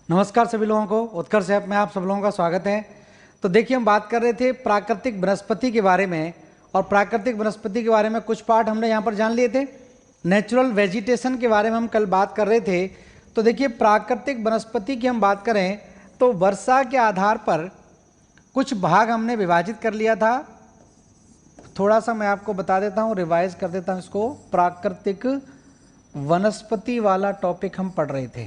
नमस्कार सभी लोगों को, उत्कर्ष ऐप में आप सब लोगों का स्वागत है। तो देखिए, हम बात कर रहे थे प्राकृतिक वनस्पति के बारे में, और प्राकृतिक वनस्पति के बारे में कुछ पार्ट हमने यहाँ पर जान लिए थे। नेचुरल वेजिटेशन के बारे में हम कल बात कर रहे थे। तो देखिए, प्राकृतिक वनस्पति की हम बात करें तो वर्षा के आधार पर कुछ भाग हमने विभाजित कर लिया था। थोड़ा सा मैं आपको बता देता हूँ, रिवाइज कर देता हूँ इसको। प्राकृतिक वनस्पति वाला टॉपिक हम पढ़ रहे थे,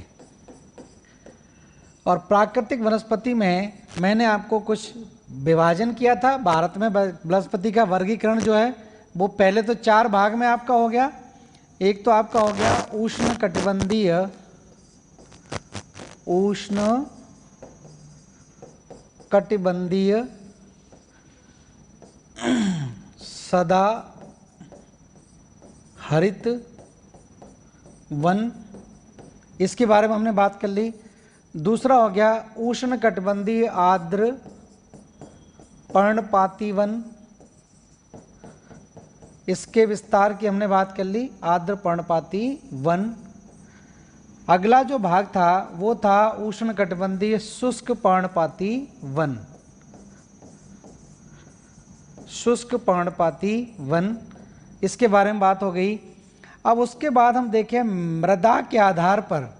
और प्राकृतिक वनस्पति में मैंने आपको कुछ विभाजन किया था। भारत में वनस्पति का वर्गीकरण जो है वो पहले तो 4 भाग में आपका हो गया। एक तो आपका हो गया उष्ण कटिबंधीय सदा हरित वन, इसके बारे में हमने बात कर ली। दूसरा हो गया उष्ण कटिबंधीय आर्द्र पर्णपाती वन, इसके विस्तार की हमने बात कर ली, आर्द्र पर्णपाती वन। अगला जो भाग था वो था उष्ण कटिबंधीय शुष्क पर्णपाती वन, शुष्क पर्णपाती वन, इसके बारे में बात हो गई। अब उसके बाद हम देखें मृदा के आधार पर,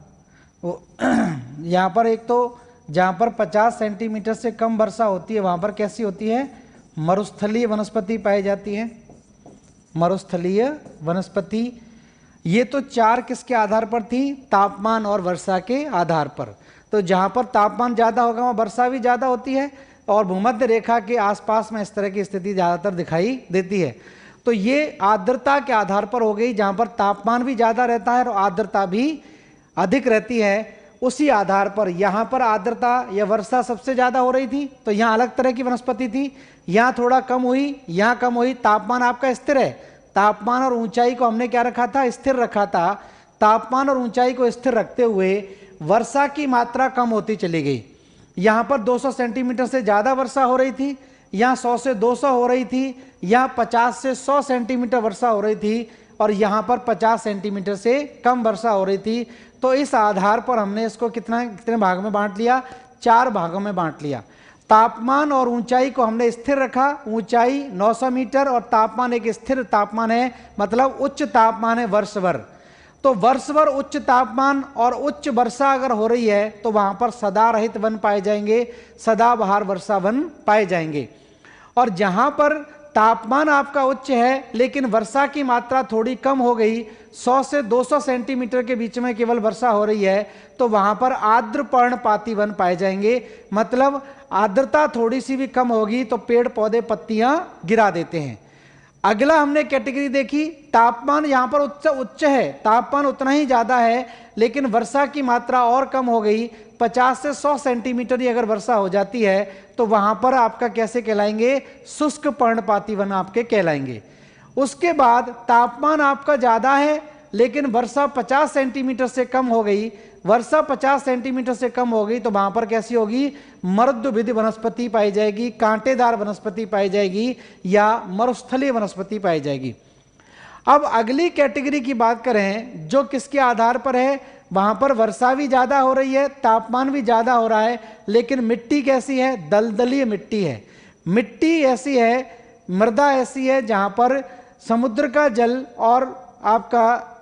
यहाँ पर एक तो जहाँ पर 50 सेंटीमीटर से कम वर्षा होती है वहाँ पर कैसी होती है, मरुस्थलीय वनस्पति पाई जाती है। मरुस्थलीय वनस्पति, ये तो 4 किसके आधार पर थी, तापमान और वर्षा के आधार पर। तो जहाँ पर तापमान ज़्यादा होगा वहाँ वर्षा भी ज़्यादा होती है, और भूमध्य रेखा के आसपास में इस तरह की स्थिति ज़्यादातर दिखाई देती है। तो ये आर्द्रता के आधार पर हो गई, जहाँ पर तापमान भी ज़्यादा रहता है और आर्द्रता भी अधिक रहती है। उसी आधार पर यहाँ पर आर्द्रता या वर्षा सबसे ज़्यादा हो रही थी, तो यहाँ अलग तरह की वनस्पति थी। यहाँ थोड़ा कम हुई, यहाँ कम हुई। तापमान आपका स्थिर है, तापमान और ऊंचाई को हमने क्या रखा था, स्थिर रखा था। तापमान और ऊंचाई को स्थिर रखते हुए वर्षा की मात्रा कम होती चली गई। यहाँ पर 200 सेंटीमीटर से ज़्यादा वर्षा हो रही थी, यहाँ 100 से 200 हो रही थी, यहाँ 50 से 100 सेंटीमीटर वर्षा हो रही थी, और यहाँ पर 50 सेंटीमीटर से कम वर्षा हो रही थी। तो इस आधार पर हमने इसको कितने भाग में बांट लिया, 4 भागों में बांट लिया। तापमान और ऊंचाई को हमने स्थिर रखा, ऊंचाई 900 मीटर और तापमान एक स्थिर तापमान है, मतलब उच्च तापमान है वर्ष भर। तो वर्ष भर उच्च तापमान और उच्च वर्षा अगर हो रही है तो वहां पर सदा रहित वन पाए जाएंगे, सदाबहार वर्षा वन पाए जाएंगे। और जहां पर तापमान आपका उच्च है लेकिन वर्षा की मात्रा थोड़ी कम हो गई, 100 से 200 सेंटीमीटर के बीच में केवल वर्षा हो रही है, तो वहां पर आर्द्र पर्णपाती वन पाए जाएंगे। मतलब आर्द्रता थोड़ी सी भी कम होगी तो पेड़ पौधे पत्तियां गिरा देते हैं। अगला हमने कैटेगरी देखी, तापमान यहाँ पर उच्च है, तापमान उतना ही ज़्यादा है लेकिन वर्षा की मात्रा और कम हो गई, 50 से 100 सेंटीमीटर ही अगर वर्षा हो जाती है तो वहाँ पर आपका कैसे कहलाएंगे, शुष्क पर्णपाती वन आपके कहलाएंगे। उसके बाद तापमान आपका ज़्यादा है लेकिन वर्षा 50 सेंटीमीटर से कम हो गई, वर्षा 50 सेंटीमीटर से कम हो गई तो वहां पर कैसी होगी, मरुद्भिद वनस्पति पाई जाएगी, कांटेदार वनस्पति पाई जाएगी, या मरुस्थलीय वनस्पति पाई जाएगी। अब अगली कैटेगरी की बात करें जो किसके आधार पर है, वहां पर वर्षा भी ज्यादा हो रही है, तापमान भी ज्यादा हो रहा है, लेकिन मिट्टी कैसी है, दलदलीय मिट्टी है। मिट्टी ऐसी है, मृदा ऐसी है जहां पर समुद्र का जल और आपका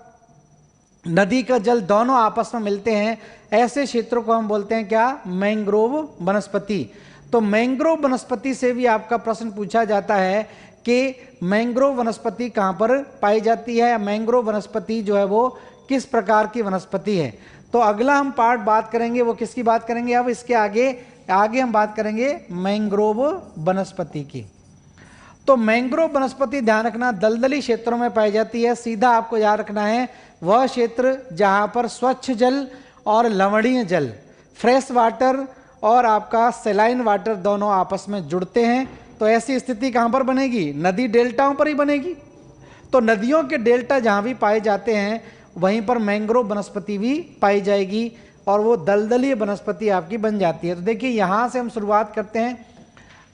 नदी का जल दोनों आपस में मिलते हैं। ऐसे क्षेत्रों को हम बोलते हैं क्या, मैंग्रोव वनस्पति। तो मैंग्रोव वनस्पति से भी आपका प्रश्न पूछा जाता है कि मैंग्रोव वनस्पति कहाँ पर पाई जाती है, मैंग्रोव वनस्पति जो है वो किस प्रकार की वनस्पति है। तो अगला हम पार्ट बात करेंगे वो किसकी बात करेंगे, अब इसके आगे हम बात करेंगे मैंग्रोव वनस्पति की। तो मैंग्रोव वनस्पति ध्यान रखना दलदली क्षेत्रों में पाई जाती है। सीधा आपको याद रखना है वह क्षेत्र जहां पर स्वच्छ जल और लवणीय जल, फ्रेश वाटर और आपका सेलाइन वाटर दोनों आपस में जुड़ते हैं। तो ऐसी स्थिति कहां पर बनेगी, नदी डेल्टाओं पर ही बनेगी। तो नदियों के डेल्टा जहां भी पाए जाते हैं वहीं पर मैंग्रोव वनस्पति भी पाई जाएगी, और वो दलदलीय वनस्पति आपकी बन जाती है। तो देखिए यहां से हम शुरुआत करते हैं।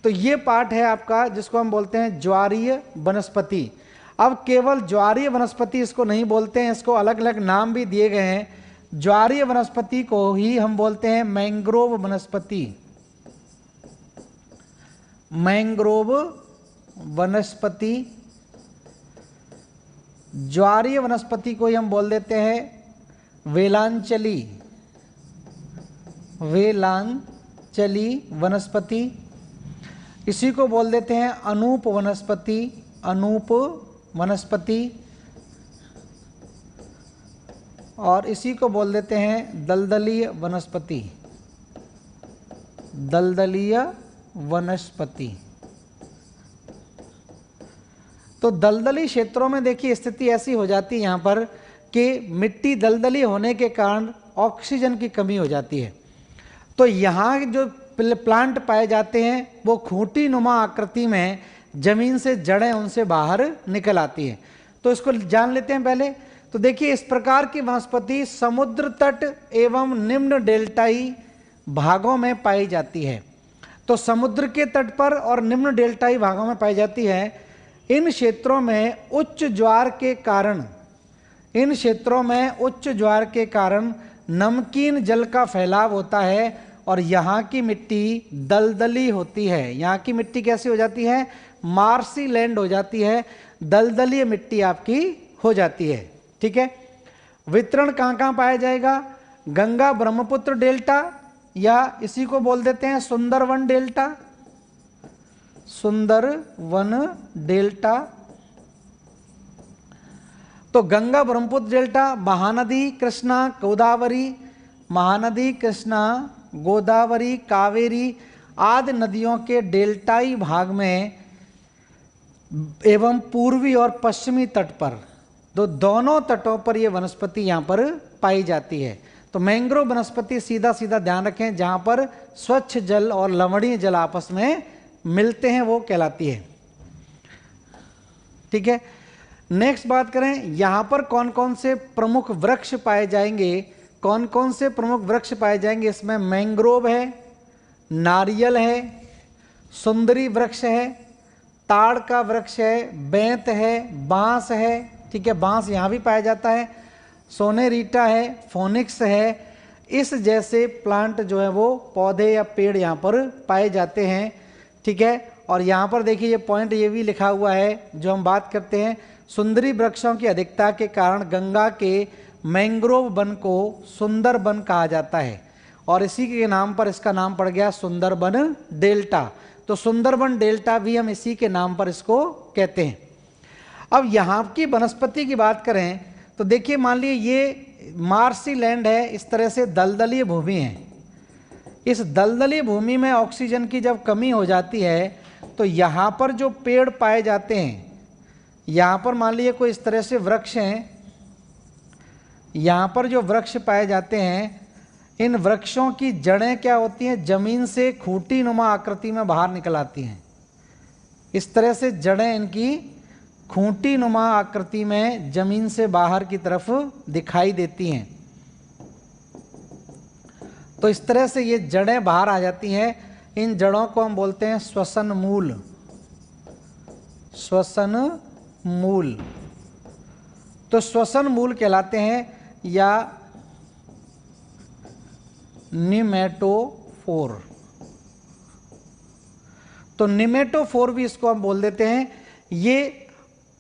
तो ये पार्ट है आपका जिसको हम बोलते हैं ज्वारीय वनस्पति। अब केवल ज्वारीय वनस्पति इसको नहीं बोलते हैं, इसको अलग अलग नाम भी दिए गए हैं। ज्वारीय वनस्पति को ही हम बोलते हैं मैंग्रोव वनस्पति। मैंग्रोव वनस्पति, ज्वारीय वनस्पति को ही हम बोल देते हैं वेलांचली, वेलांचली वनस्पति। इसी को बोल देते हैं अनूप वनस्पति, अनूप वनस्पति। और इसी को बोल देते हैं दलदलीय वनस्पति, दलदलीय वनस्पति। तो दलदली क्षेत्रों में देखिए स्थिति ऐसी हो जाती है यहाँ पर कि मिट्टी दलदली होने के कारण ऑक्सीजन की कमी हो जाती है। तो यहाँ जो प्लांट पाए जाते हैं वो खूंटी नुमा आकृति में जमीन से जड़ें उनसे बाहर निकल आती हैं। तो इसको जान लेते हैं पहले। तो देखिए इस प्रकार की वनस्पति समुद्र तट एवं निम्न डेल्टाई भागों में पाई जाती है। तो समुद्र के तट पर और निम्न डेल्टाई भागों में पाई जाती है। इन क्षेत्रों में उच्च ज्वार के कारण, इन क्षेत्रों में उच्च ज्वार के कारण नमकीन जल का फैलाव होता है और यहाँ की मिट्टी दलदली होती है। यहाँ की मिट्टी कैसी हो जाती है? मार्सी लैंड हो जाती है, दलदली मिट्टी आपकी हो जाती है। ठीक है। वितरण कहाँ कहाँ पाया जाएगा? गंगा ब्रह्मपुत्र डेल्टा, या इसी को बोल देते हैं सुंदरवन डेल्टा, सुंदरवन डेल्टा। तो गंगा ब्रह्मपुत्र डेल्टा, महानदी कृष्णा गोदावरी, महानदी कृष्णा गोदावरी कावेरी आदि नदियों के डेल्टाई भाग में एवं पूर्वी और पश्चिमी तट पर, तो दोनों तटों पर यह वनस्पति यहाँ पर पाई जाती है। तो मैंग्रोव वनस्पति सीधा सीधा ध्यान रखें, जहाँ पर स्वच्छ जल और लवणीय जल आपस में मिलते हैं वो कहलाती है। ठीक है। नेक्स्ट बात करें, यहाँ पर कौन कौन से प्रमुख वृक्ष पाए जाएंगे, कौन कौन से प्रमुख वृक्ष पाए जाएंगे? इसमें मैंग्रोव है, नारियल है, सुंदरी वृक्ष है, ताड़ का वृक्ष है, बेंत है, बांस है। ठीक है, बांस यहाँ भी पाया जाता है, सोनेरीटा है, फोनिक्स है। इस जैसे प्लांट जो है वो पौधे या पेड़ यहाँ पर पाए जाते हैं। ठीक है। और यहाँ पर देखिए ये पॉइंट ये भी लिखा हुआ है जो हम बात करते हैं, सुंदरी वृक्षों की अधिकता के कारण गंगा के मैंग्रोव वन को सुंदर वन कहा जाता है और इसी के नाम पर इसका नाम पड़ गया सुंदरबन डेल्टा। तो सुंदरबन डेल्टा भी हम इसी के नाम पर इसको कहते हैं। अब यहाँ की वनस्पति की बात करें तो देखिए, मान लीजिए ये मार्सी लैंड है, इस तरह से दलदली भूमि है। इस दलदली भूमि में ऑक्सीजन की जब कमी हो जाती है तो यहाँ पर जो पेड़ पाए जाते हैं, यहाँ पर मान लीजिए कोई इस तरह से वृक्ष हैं, यहाँ पर जो वृक्ष पाए जाते हैं, इन वृक्षों की जड़ें क्या होती हैं? जमीन से खूंटी नुमा आकृति में बाहर निकल आती हैं। इस तरह से जड़ें इनकी खूंटी नुमा आकृति में जमीन से बाहर की तरफ दिखाई देती हैं। तो इस तरह से ये जड़ें बाहर आ जाती हैं। इन जड़ों को हम बोलते हैं श्वसन मूल, श्वसन मूल। तो श्वसन मूल कहलाते हैं या निमेटोफोर। तो निमेटोफोर भी इसको हम बोल देते हैं। ये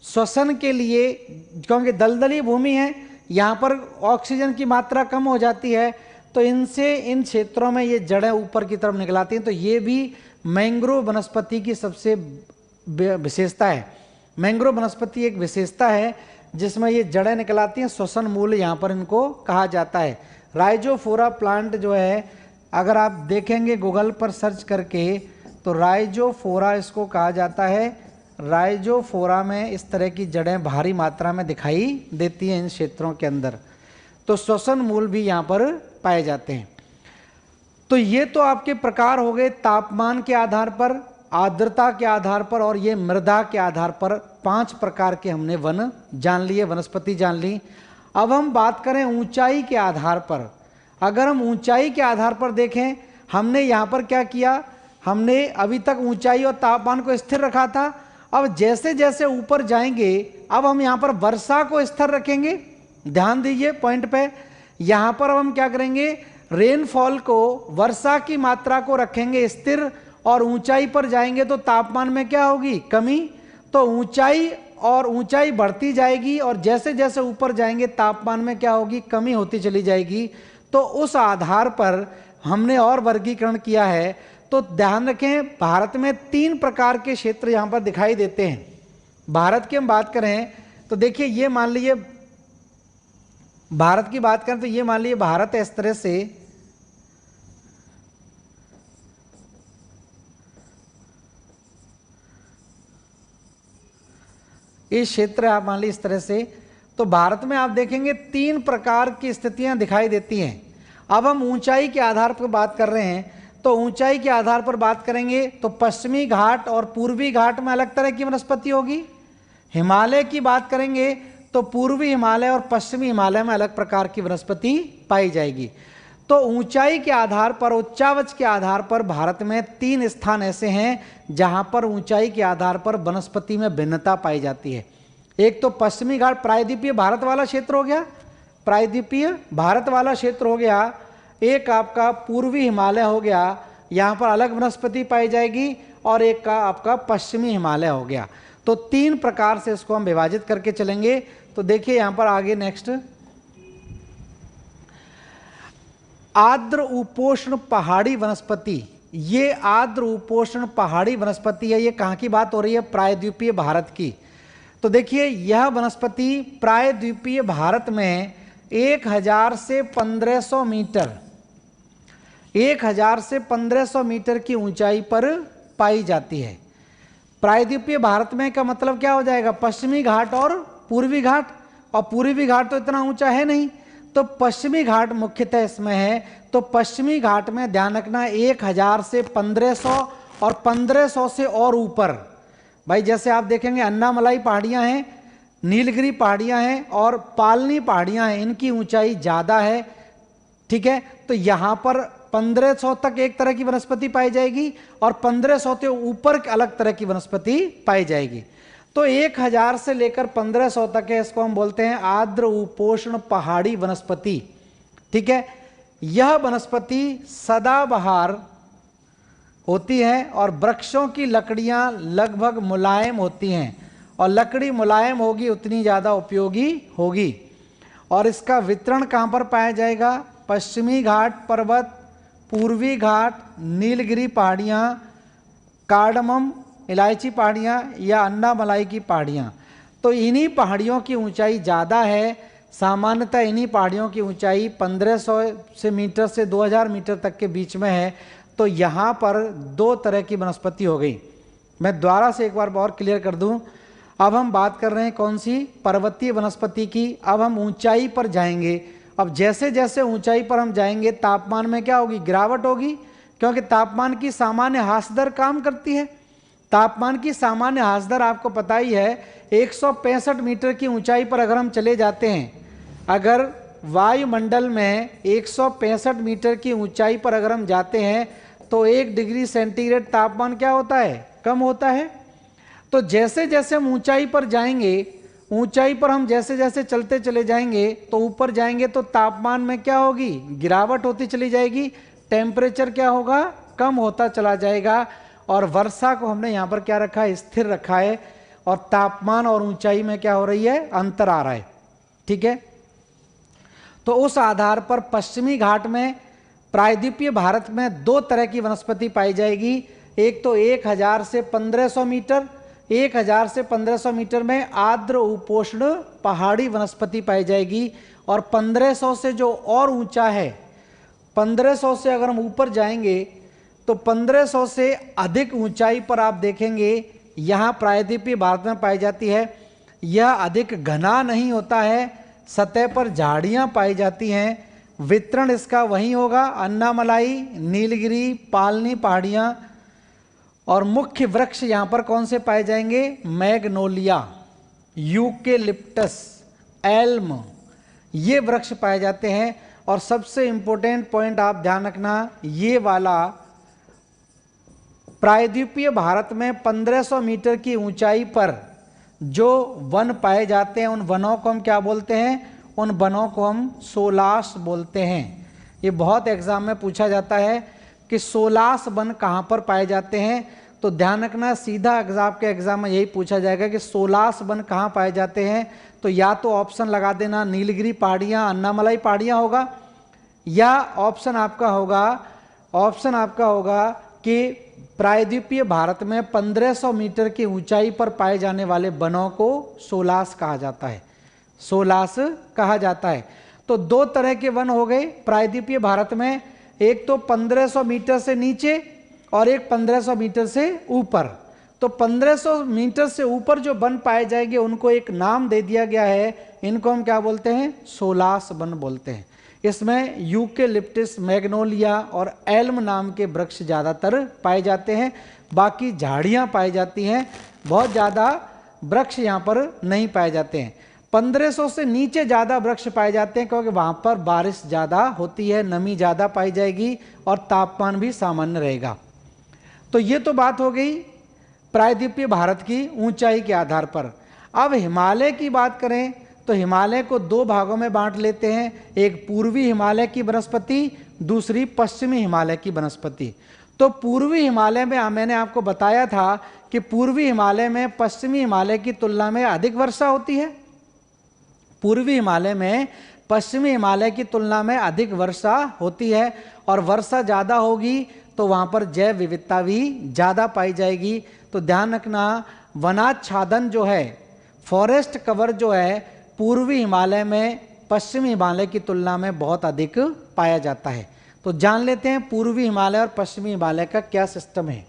श्वसन के लिए, क्योंकि दलदली भूमि है, यहाँ पर ऑक्सीजन की मात्रा कम हो जाती है, तो इनसे इन क्षेत्रों में ये जड़ें ऊपर की तरफ निकलाती हैं। तो ये भी मैंग्रोव वनस्पति की सबसे विशेषता है। मैंग्रोव वनस्पति एक विशेषता है जिसमें ये जड़ें निकलाती हैं, श्वसन मूल यहाँ पर इनको कहा जाता है। राइजोफोरा प्लांट जो है, अगर आप देखेंगे गूगल पर सर्च करके तो राइजोफोरा इसको कहा जाता है। राइजोफोरा में इस तरह की जड़ें भारी मात्रा में दिखाई देती हैं इन क्षेत्रों के अंदर। तो श्वसन मूल भी यहाँ पर पाए जाते हैं। तो ये तो आपके प्रकार हो गए तापमान के आधार पर, आर्द्रता के आधार पर और ये मृदा के आधार पर। 5 प्रकार के हमने वन जान लिए, वनस्पति जान ली। अब हम बात करें ऊंचाई के आधार पर। अगर हम ऊंचाई के आधार पर देखें, हमने यहाँ पर क्या किया, हमने अभी तक ऊंचाई और तापमान को स्थिर रखा था। अब जैसे जैसे ऊपर जाएंगे, अब हम यहाँ पर वर्षा को स्थिर रखेंगे। ध्यान दीजिए पॉइंट पे, यहाँ पर अब हम क्या करेंगे, रेनफॉल को, वर्षा की मात्रा को रखेंगे स्थिर, और ऊंचाई पर जाएंगे तो तापमान में क्या होगी, कमी। तो ऊंचाई और ऊंचाई बढ़ती जाएगी और जैसे जैसे ऊपर जाएंगे तापमान में क्या होगी, कमी होती चली जाएगी। तो उस आधार पर हमने और वर्गीकरण किया है। तो ध्यान रखें, भारत में 3 प्रकार के क्षेत्र यहाँ पर दिखाई देते हैं। भारत की हम बात करें तो देखिए, ये मान लीजिए भारत की बात करें तो ये मान लीजिए भारत इस तरह से, इस क्षेत्र आप मान लीजिए इस तरह से। तो भारत में आप देखेंगे 3 प्रकार की स्थितियां दिखाई देती हैं। अब हम ऊंचाई के आधार पर बात कर रहे हैं, तो ऊंचाई के आधार पर बात करेंगे तो पश्चिमी घाट और पूर्वी घाट में अलग तरह की वनस्पति होगी। हिमालय की बात करेंगे तो पूर्वी हिमालय और पश्चिमी हिमालय में अलग प्रकार की वनस्पति पाई जाएगी। तो ऊंचाई के आधार पर, उच्चावच के आधार पर भारत में 3 स्थान ऐसे हैं जहां पर ऊंचाई के आधार पर वनस्पति में भिन्नता पाई जाती है। एक तो पश्चिमी घाट, प्रायद्वीपीय भारत वाला क्षेत्र हो गया, प्रायद्वीपीय भारत वाला क्षेत्र हो गया। एक आपका पूर्वी हिमालय हो गया, यहाँ पर अलग वनस्पति पाई जाएगी, और एक का आपका पश्चिमी हिमालय हो गया। तो 3 प्रकार से इसको हम विभाजित करके चलेंगे। तो देखिए यहाँ पर आगे नेक्स्ट, आर्द्र उपोष्ण पहाड़ी वनस्पति। ये आर्द्र उपोष्ण पहाड़ी वनस्पति है। ये कहाँ की बात हो रही है, प्रायद्वीपीय भारत की। तो देखिए, यह वनस्पति प्रायद्वीपीय भारत में 1000 से 1500 मीटर, 1000 से 1500 मीटर की ऊंचाई पर पाई जाती है। प्रायद्वीपीय भारत में का मतलब क्या हो जाएगा, पश्चिमी घाट और पूर्वी घाट। और पूर्वी घाट तो इतना ऊंचा है नहीं, तो पश्चिमी घाट मुख्यतः इसमें है। तो पश्चिमी घाट में ध्यान रखना 1000 से 1500 और 1500 से और ऊपर। भाई जैसे आप देखेंगे अन्नामलाई पहाड़ियां हैं, नीलगिरी पहाड़ियां हैं और पालनी पहाड़ियां हैं, इनकी ऊंचाई ज़्यादा है। ठीक है, तो यहाँ पर 1500 तक एक तरह की वनस्पति पाई जाएगी और 1500 से ऊपर अलग तरह की वनस्पति पाई जाएगी। तो 1000 से लेकर 1500 तक है, इसको हम बोलते हैं आर्द्र उपोष्ण पहाड़ी वनस्पति। ठीक है, यह वनस्पति सदाबहार होती है और वृक्षों की लकड़ियां लगभग मुलायम होती हैं, और लकड़ी मुलायम होगी उतनी ज़्यादा उपयोगी होगी। और इसका वितरण कहाँ पर पाया जाएगा, पश्चिमी घाट पर्वत, पूर्वी घाट, नीलगिरी पहाड़ियाँ, कार्डमम इलायची पहाड़ियाँ या अन्नामलाई की पहाड़ियाँ। तो इन्हीं पहाड़ियों की ऊंचाई ज़्यादा है। सामान्यतः इन्हीं पहाड़ियों की ऊंचाई 1500 से मीटर से 2000 मीटर तक के बीच में है। तो यहाँ पर 2 तरह की वनस्पति हो गई। मैं दोबारा से एक बार और क्लियर कर दूँ। अब हम बात कर रहे हैं कौन सी, पर्वतीय वनस्पति की। अब हम ऊंचाई पर जाएंगे। अब जैसे जैसे ऊंचाई पर हम जाएंगे तापमान में क्या होगी, गिरावट होगी, क्योंकि तापमान की सामान्य ह्रास दर काम करती है। तापमान की सामान्य ह्रास दर आपको पता ही है, 165 मीटर की ऊंचाई पर अगर हम चले जाते हैं, अगर वायुमंडल में 165 मीटर की ऊंचाई पर अगर हम जाते हैं तो 1 डिग्री सेंटीग्रेड तापमान क्या होता है, कम होता है। तो जैसे जैसे हम ऊंचाई पर जाएंगे, ऊंचाई पर हम जैसे जैसे चलते चले जाएंगे तो ऊपर जाएंगे तो तापमान में क्या होगी, गिरावट होती चली जाएगी, टेम्परेचर क्या होगा, कम होता चला जाएगा। और वर्षा को हमने यहाँ पर क्या रखा है, स्थिर रखा है, और तापमान और ऊंचाई में क्या हो रही है, अंतर आ रहा है। ठीक है, तो उस आधार पर पश्चिमी घाट में प्रायद्वीपीय भारत में 2 तरह की वनस्पति पाई जाएगी। एक तो 1000 से 1500 मीटर, 1000 से 1500 मीटर में आर्द्र उपोष्ण पहाड़ी वनस्पति पाई जाएगी, और 1500 से जो और ऊंचा है, 1500 से अगर हम ऊपर जाएंगे तो 1500 से अधिक ऊंचाई पर आप देखेंगे यहाँ प्रायद्वीपीय भारत में पाई जाती है। यह अधिक घना नहीं होता है, सतह पर झाड़ियाँ पाई जाती हैं। वितरण इसका वहीं होगा, अन्नामलाई, नीलगिरी, पालनी पहाड़ियाँ। और मुख्य वृक्ष यहाँ पर कौन से पाए जाएंगे, मैग्नोलिया, यूकेलिप्टस, एल्म, ये वृक्ष पाए जाते हैं। और सबसे इंपॉर्टेंट पॉइंट आप ध्यान रखना, ये वाला प्रायद्वीपीय भारत में 1500 मीटर की ऊंचाई पर जो वन पाए जाते हैं, उन वनों को हम क्या बोलते हैं, उन वनों को हम सोलास बोलते हैं। ये बहुत एग्जाम में पूछा जाता है कि सोलास वन कहाँ पर पाए जाते हैं, तो ध्यान रखना सीधा आपके एग्जाम में यही पूछा जाएगा कि सोलास वन कहाँ पाए जाते हैं। तो या तो ऑप्शन लगा देना नीलगिरी पहाड़ियाँ, अन्नामलाई पहाड़ियाँ होगा, या ऑप्शन आपका होगा कि प्रायद्वीपीय भारत में 1500 मीटर की ऊंचाई पर पाए जाने वाले वनों को सोलास कहा जाता है, सोलास कहा जाता है। तो दो तरह के वन हो गए प्रायद्वीपीय भारत में, एक तो 1500 मीटर से नीचे और एक 1500 मीटर से ऊपर। तो 1500 मीटर से ऊपर जो वन पाए जाएंगे उनको एक नाम दे दिया गया है, इनको हम क्या बोलते हैं, सोलास वन बोलते हैं। इसमें यूकेलिप्टस, मैग्नोलिया और एल्म नाम के वृक्ष ज़्यादातर पाए जाते हैं, बाकी झाड़ियाँ पाई जाती हैं, बहुत ज़्यादा वृक्ष यहाँ पर नहीं पाए जाते हैं। 1500 से नीचे ज़्यादा वृक्ष पाए जाते हैं क्योंकि वहाँ पर बारिश ज़्यादा होती है, नमी ज़्यादा पाई जाएगी और तापमान भी सामान्य रहेगा। तो ये तो बात हो गई प्रायद्वीपीय भारत की ऊंचाई के आधार पर। अब हिमालय की बात करें तो हिमालय को दो भागों में बांट लेते हैं, एक पूर्वी हिमालय की वनस्पति, दूसरी पश्चिमी हिमालय की वनस्पति। तो पूर्वी हिमालय में मैंने आपको बताया था कि पूर्वी हिमालय में पश्चिमी हिमालय की तुलना में अधिक वर्षा होती है। पूर्वी हिमालय में पश्चिमी हिमालय की तुलना में अधिक वर्षा होती है और वर्षा ज़्यादा होगी तो वहाँ पर जैव विविधता भी ज़्यादा पाई जाएगी। तो ध्यान रखना वनाच्छादन जो है, फॉरेस्ट कवर जो है पूर्वी हिमालय में पश्चिमी हिमालय की तुलना में बहुत अधिक पाया जाता है। तो जान लेते हैं पूर्वी हिमालय और पश्चिमी हिमालय का क्या सिस्टम है।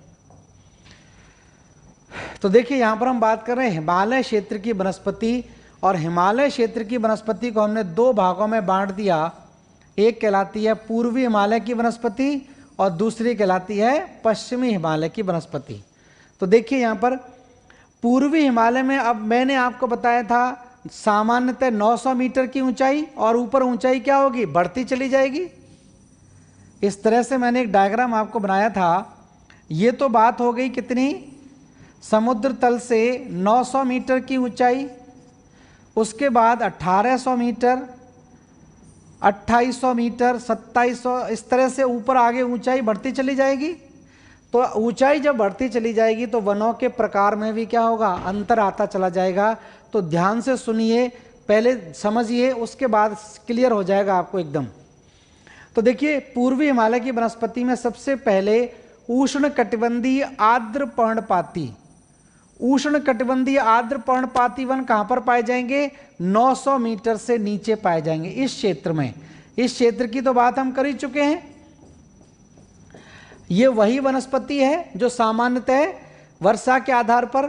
तो देखिए यहाँ पर हम बात कर रहे हैं हिमालय क्षेत्र की वनस्पति, और हिमालय क्षेत्र की वनस्पति को हमने दो भागों में बांट दिया, एक कहलाती है पूर्वी हिमालय की वनस्पति और दूसरी कहलाती है पश्चिमी हिमालय की वनस्पति। तो देखिए यहाँ पर पूर्वी हिमालय में, अब मैंने आपको बताया था सामान्यतः 900 मीटर की ऊंचाई, और ऊपर ऊंचाई क्या होगी, बढ़ती चली जाएगी। इस तरह से मैंने एक डायग्राम आपको बनाया था। ये तो बात हो गई कितनी, समुद्र तल से 900 मीटर की ऊंचाई, उसके बाद 1800 मीटर, 2800 मीटर, 2700, इस तरह से ऊपर आगे ऊंचाई बढ़ती चली जाएगी। तो ऊंचाई जब बढ़ती चली जाएगी तो वनों के प्रकार में भी क्या होगा, अंतर आता चला जाएगा। तो ध्यान से सुनिए, पहले समझिए, उसके बाद क्लियर हो जाएगा आपको एकदम। तो देखिए पूर्वी हिमालय की वनस्पति में सबसे पहले उष्णकटिबंधीय आर्द्र पर्णपाती, उष्णकटिबंधीय आर्द्र पर्णपाती वन कहाँ पर पाए जाएंगे, 900 मीटर से नीचे पाए जाएंगे इस क्षेत्र में। इस क्षेत्र की तो बात हम कर ही चुके हैं। ये वही वनस्पति है जो सामान्यतः वर्षा के आधार पर,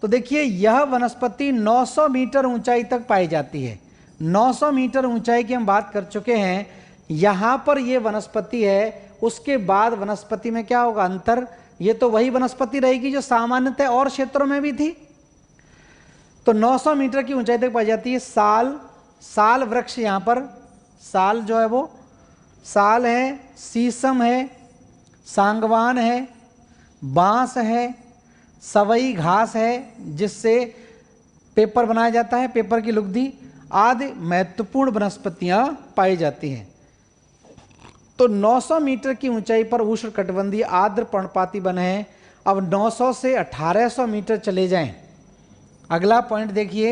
तो देखिए यह वनस्पति 900 मीटर ऊंचाई तक पाई जाती है। 900 मीटर ऊंचाई की हम बात कर चुके हैं। यहाँ पर यह वनस्पति है, उसके बाद वनस्पति में क्या होगा, अंतर। ये तो वही वनस्पति रहेगी जो सामान्यतः और क्षेत्रों में भी थी। तो 900 मीटर की ऊंचाई तक पाई जाती है। साल वृक्ष, यहाँ पर साल जो है वो साल है, शीशम है, सांगवान है, बांस है, सवई घास है जिससे पेपर बनाया जाता है, पेपर की लुगदी आदि महत्वपूर्ण वनस्पतियां पाई जाती हैं। तो 900 मीटर की ऊंचाई पर उष्णकटिबंधीय आर्द्र पर्णपाती वन है। अब 900 से 1800 मीटर चले जाएं। अगला पॉइंट देखिए,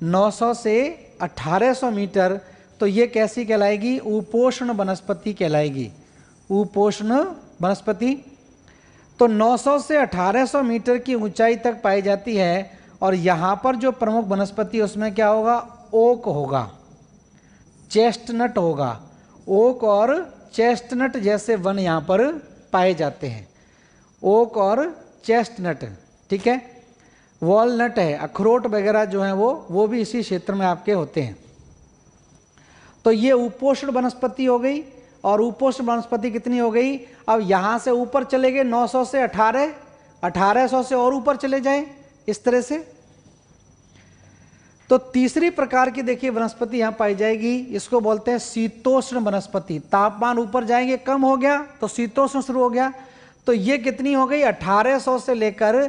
900 से 1800 मीटर, तो ये कैसी कहलाएगी, उपोष्ण वनस्पति कहलाएगी, उपोष्ण वनस्पति। तो 900 से 1800 मीटर की ऊंचाई तक पाई जाती है। और यहाँ पर जो प्रमुख वनस्पति उसमें क्या होगा, ओक होगा, चेस्टनट होगा। ओक और चेस्टनट जैसे वन यहाँ पर पाए जाते हैं, ओक और चेस्टनट, ठीक है। वॉलनट है, अखरोट वगैरह जो हैं वो भी इसी क्षेत्र में आपके होते हैं। तो ये उपोष्ण वनस्पति हो गई। और उपोष्ण वनस्पति कितनी हो गई, अब यहाँ से ऊपर चले गए 900 से 1800 से और ऊपर चले जाएं इस तरह से। तो तीसरी प्रकार की देखिए वनस्पति यहाँ पाई जाएगी, इसको बोलते हैं शीतोष्ण वनस्पति। तापमान ऊपर जाएंगे, कम हो गया तो शीतोष्ण शुरू हो गया। तो ये कितनी हो गई, 1800 से लेकर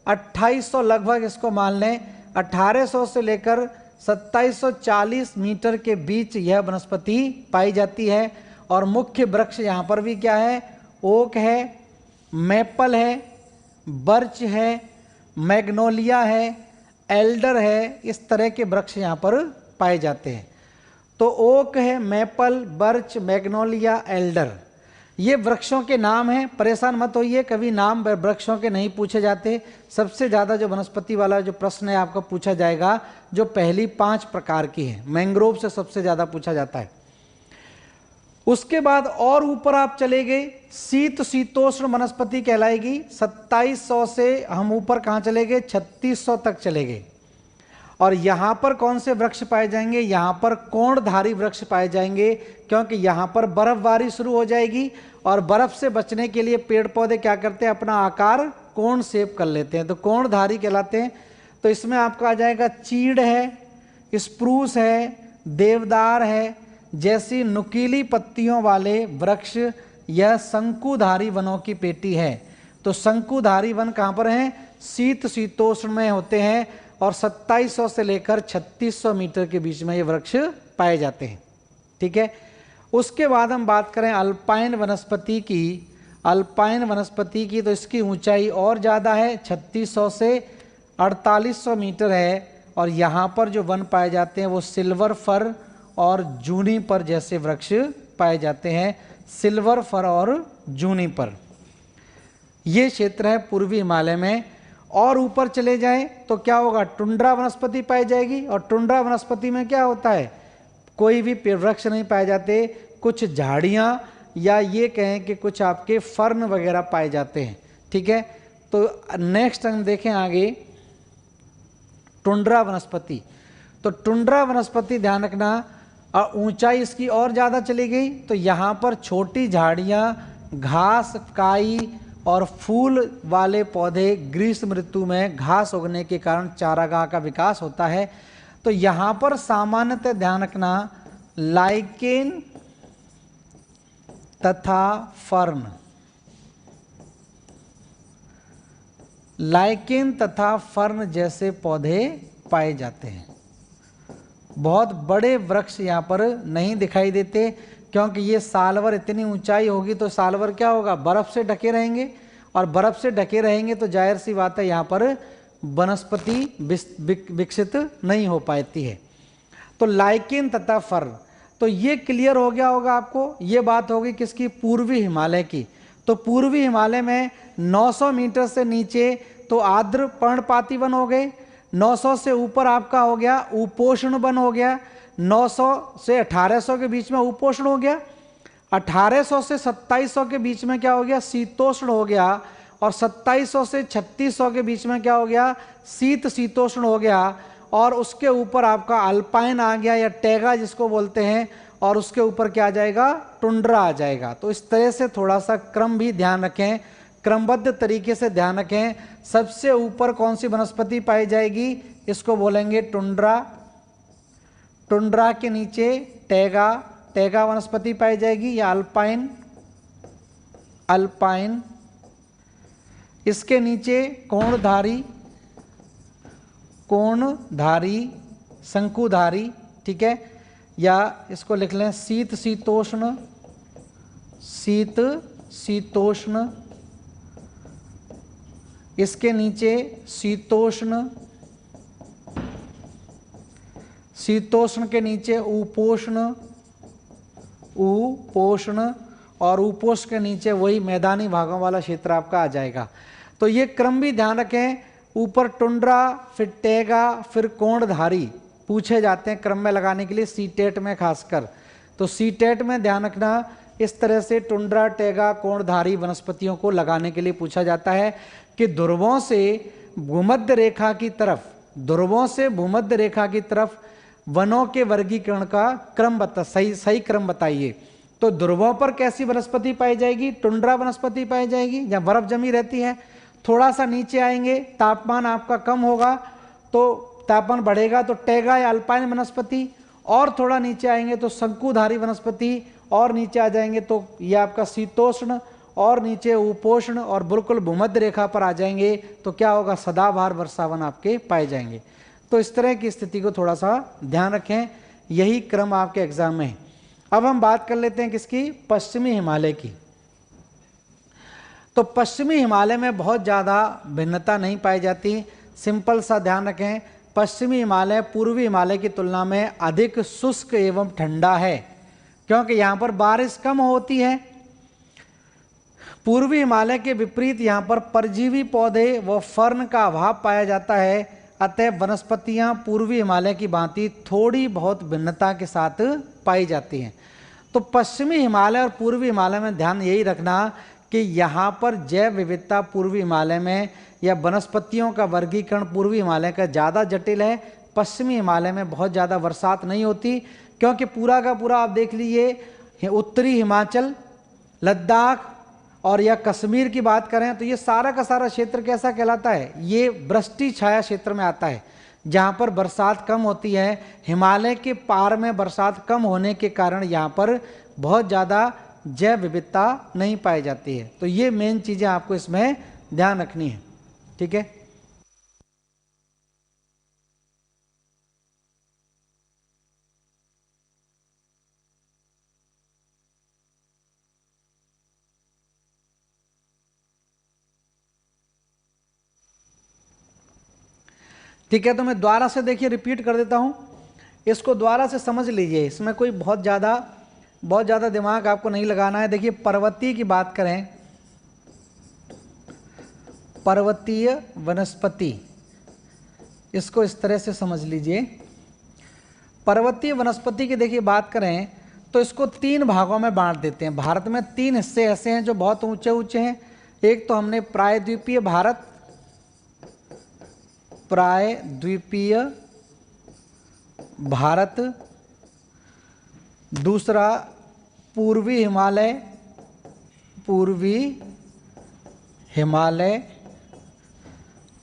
2800 लगभग, इसको मान लें 1800 से लेकर 2740 मीटर के बीच यह वनस्पति पाई जाती है। और मुख्य वृक्ष यहाँ पर भी क्या है, ओक है, मैपल है, बर्च है, मैग्नोलिया है, एल्डर है, इस तरह के वृक्ष यहाँ पर पाए जाते हैं। तो ओक है, मैपल, बर्च, मैग्नोलिया, एल्डर, ये वृक्षों के नाम हैं। परेशान मत होइए, कभी नाम वृक्षों के नहीं पूछे जाते। सबसे ज़्यादा जो वनस्पति वाला जो प्रश्न है आपको पूछा जाएगा जो पहली 5 प्रकार की है, मैंग्रोव से सबसे ज़्यादा पूछा जाता है। उसके बाद और ऊपर आप चले गए, शीतोष्ण वनस्पति कहलाएगी। 2700 से हम ऊपर कहाँ चले गए, 3600 तक चले गए। और यहाँ पर कौन से वृक्ष पाए जाएंगे, यहाँ पर कोणधारी वृक्ष पाए जाएंगे, क्योंकि यहाँ पर बर्फबारी शुरू हो जाएगी और बर्फ से बचने के लिए पेड़ पौधे क्या करते हैं, अपना आकार कोण शेप कर लेते हैं, तो कोणधारी कहलाते हैं। तो इसमें आपका आ जाएगा चीड़ है, स्प्रूस है, देवदार है, जैसी नुकीली पत्तियों वाले वृक्ष। यह शंकुधारी वनों की पेटी है। तो शंकुधारी वन कहाँ पर हैं, शीतोष्ण में होते हैं और 2700 से लेकर 3600 मीटर के बीच में ये वृक्ष पाए जाते हैं। ठीक है, उसके बाद हम बात करें अल्पाइन वनस्पति की। अल्पाइन वनस्पति की तो इसकी ऊंचाई और ज़्यादा है, 3600 से 4800 मीटर है। और यहाँ पर जो वन पाए जाते हैं वो सिल्वर फर और जूनिपर जैसे वृक्ष पाए जाते हैं। सिल्वर फर और जूनिपर, ये क्षेत्र है पूर्वी हिमालय में। और ऊपर चले जाएं तो क्या होगा, टुंड्रा वनस्पति पाई जाएगी। और टुंड्रा वनस्पति में क्या होता है, कोई भी वृक्ष नहीं पाए जाते, कुछ झाड़ियाँ या ये कहें कि कुछ आपके फर्न वगैरह पाए जाते हैं। ठीक है, तो नेक्स्ट हम देखें आगे टुंड्रा वनस्पति। तो टुंड्रा वनस्पति ध्यान रखना, और ऊंचाई इसकी और ज़्यादा चली गई। तो यहाँ पर छोटी झाड़ियाँ, घास, काई और फूल वाले पौधे, ग्रीष्म ऋतु में घास उगने के कारण चारागाह का विकास होता है। तो यहाँ पर सामान्यतः ध्यान रखना लाइकेन तथा फर्न, लाइकेन तथा फर्न जैसे पौधे पाए जाते हैं। बहुत बड़े वृक्ष यहाँ पर नहीं दिखाई देते, क्योंकि ये सालवर इतनी ऊंचाई होगी तो सालवर क्या होगा, बर्फ से ढके रहेंगे। और बर्फ से ढके रहेंगे तो जाहिर सी बात है यहाँ पर वनस्पति विकसित नहीं हो पाती है। तो लाइकेन तथा फर्न, तो ये क्लियर हो गया होगा आपको। ये बात होगी किसकी, पूर्वी हिमालय की। तो पूर्वी हिमालय में 900 मीटर से नीचे तो आर्द्र पर्णपाती वन हो गए, 900 से ऊपर आपका हो गया उपोष्ण वन हो गया, 900 से 1800 के बीच में उपोष्ण हो गया, 1800 से 2700 के बीच में क्या हो गया, शीतोष्ण हो गया, और 2700 से 3600 के बीच में क्या हो गया, शीतोष्ण हो गया। और उसके ऊपर आपका अल्पाइन आ गया या टैगा जिसको बोलते हैं, और उसके ऊपर क्या आ जाएगा, टुंड्रा आ जाएगा। तो इस तरह से थोड़ा सा क्रम भी ध्यान रखें, क्रमबद्ध तरीके से ध्यान रखें। सबसे ऊपर कौन सी वनस्पति पाई जाएगी, इसको बोलेंगे टुंड्रा। टुंड्रा के नीचे टैगा, टैगा वनस्पति पाई जाएगी, या अल्पाइन, अल्पाइन। इसके नीचे कोणधारी, कोणधारी, शंकुधारी। ठीक है, या इसको लिख लें शीतोष्ण, शीतोष्ण। इसके नीचे शीतोष्ण, शीतोष्ण के नीचे उपोष्ण, उपोष्ण, और उपोष्ण के नीचे वही मैदानी भागों वाला क्षेत्र आपका आ जाएगा। तो ये क्रम भी ध्यान रखें, ऊपर टुंड्रा, फिर टैगा, फिर कोणधारी पूछे जाते हैं क्रम में लगाने के लिए, सीटेट में खासकर। तो सीटेट में ध्यान रखना, इस तरह से टुंड्रा, टैगा, कोणधारी वनस्पतियों को लगाने के लिए पूछा जाता है कि ध्रुवों से भूमध्य रेखा की तरफ, ध्रुवों से भूमध्य रेखा की तरफ वनों के वर्गीकरण का क्रम सही क्रम बताइए। तो ध्रुवों पर कैसी वनस्पति पाई जाएगी, टुंड्रा वनस्पति पाई जाएगी जहाँ बर्फ जमी रहती है। थोड़ा सा नीचे आएंगे, तापमान आपका कम होगा तो तापमान बढ़ेगा तो टैगा या अल्पाइन वनस्पति, और थोड़ा नीचे आएंगे तो शंकुधारी वनस्पति, और नीचे आ जाएंगे तो ये आपका शीतोष्ण, और नीचे उपोष्ण, और बिल्कुल भूमध्य रेखा पर आ जाएंगे तो क्या होगा, सदाबहार वर्षावन आपके पाए जाएंगे। तो इस तरह की स्थिति को थोड़ा सा ध्यान रखें, यही क्रम आपके एग्जाम में है। अब हम बात कर लेते हैं किसकी, पश्चिमी हिमालय की। तो पश्चिमी हिमालय में बहुत ज़्यादा भिन्नता नहीं पाई जाती। सिंपल सा ध्यान रखें, पश्चिमी हिमालय पूर्वी हिमालय की तुलना में अधिक शुष्क एवं ठंडा है, क्योंकि यहाँ पर बारिश कम होती है। पूर्वी हिमालय के विपरीत यहाँ पर परजीवी पौधे व फर्न का अभाव पाया जाता है, अतः वनस्पतियाँ पूर्वी हिमालय की भांति थोड़ी बहुत भिन्नता के साथ पाई जाती हैं। तो पश्चिमी हिमालय और पूर्वी हिमालय में ध्यान यही रखना कि यहाँ पर जैव विविधता पूर्वी हिमालय में या वनस्पतियों का वर्गीकरण पूर्वी हिमालय का ज़्यादा जटिल है। पश्चिमी हिमालय में बहुत ज़्यादा बरसात नहीं होती, क्योंकि पूरा का पूरा आप देख लीजिए, उत्तरी हिमाचल, लद्दाख और या कश्मीर की बात करें तो ये सारा का सारा क्षेत्र कैसा कहलाता है, ये वृष्टि छाया क्षेत्र में आता है, जहाँ पर बरसात कम होती है। हिमालय के पार में बरसात कम होने के कारण यहाँ पर बहुत ज़्यादा जैव विविधता नहीं पाई जाती है। तो ये मेन चीज़ें आपको इसमें ध्यान रखनी है, ठीक है। ठीक है, तो मैं दोबारा से देखिए रिपीट कर देता हूँ, इसको दोबारा से समझ लीजिए, इसमें कोई बहुत ज़्यादा दिमाग आपको नहीं लगाना है। देखिए पर्वतीय की बात करें, पर्वतीय वनस्पति, इसको इस तरह से समझ लीजिए। पर्वतीय वनस्पति की देखिए बात करें तो इसको 3 भागों में बांट देते हैं। भारत में 3 हिस्से ऐसे हैं जो बहुत ऊंचे ऊंचे हैं। एक तो हमने प्रायद्वीपीय भारत, प्रायद्वीपीय भारत, दूसरा पूर्वी हिमालय, पूर्वी हिमालय,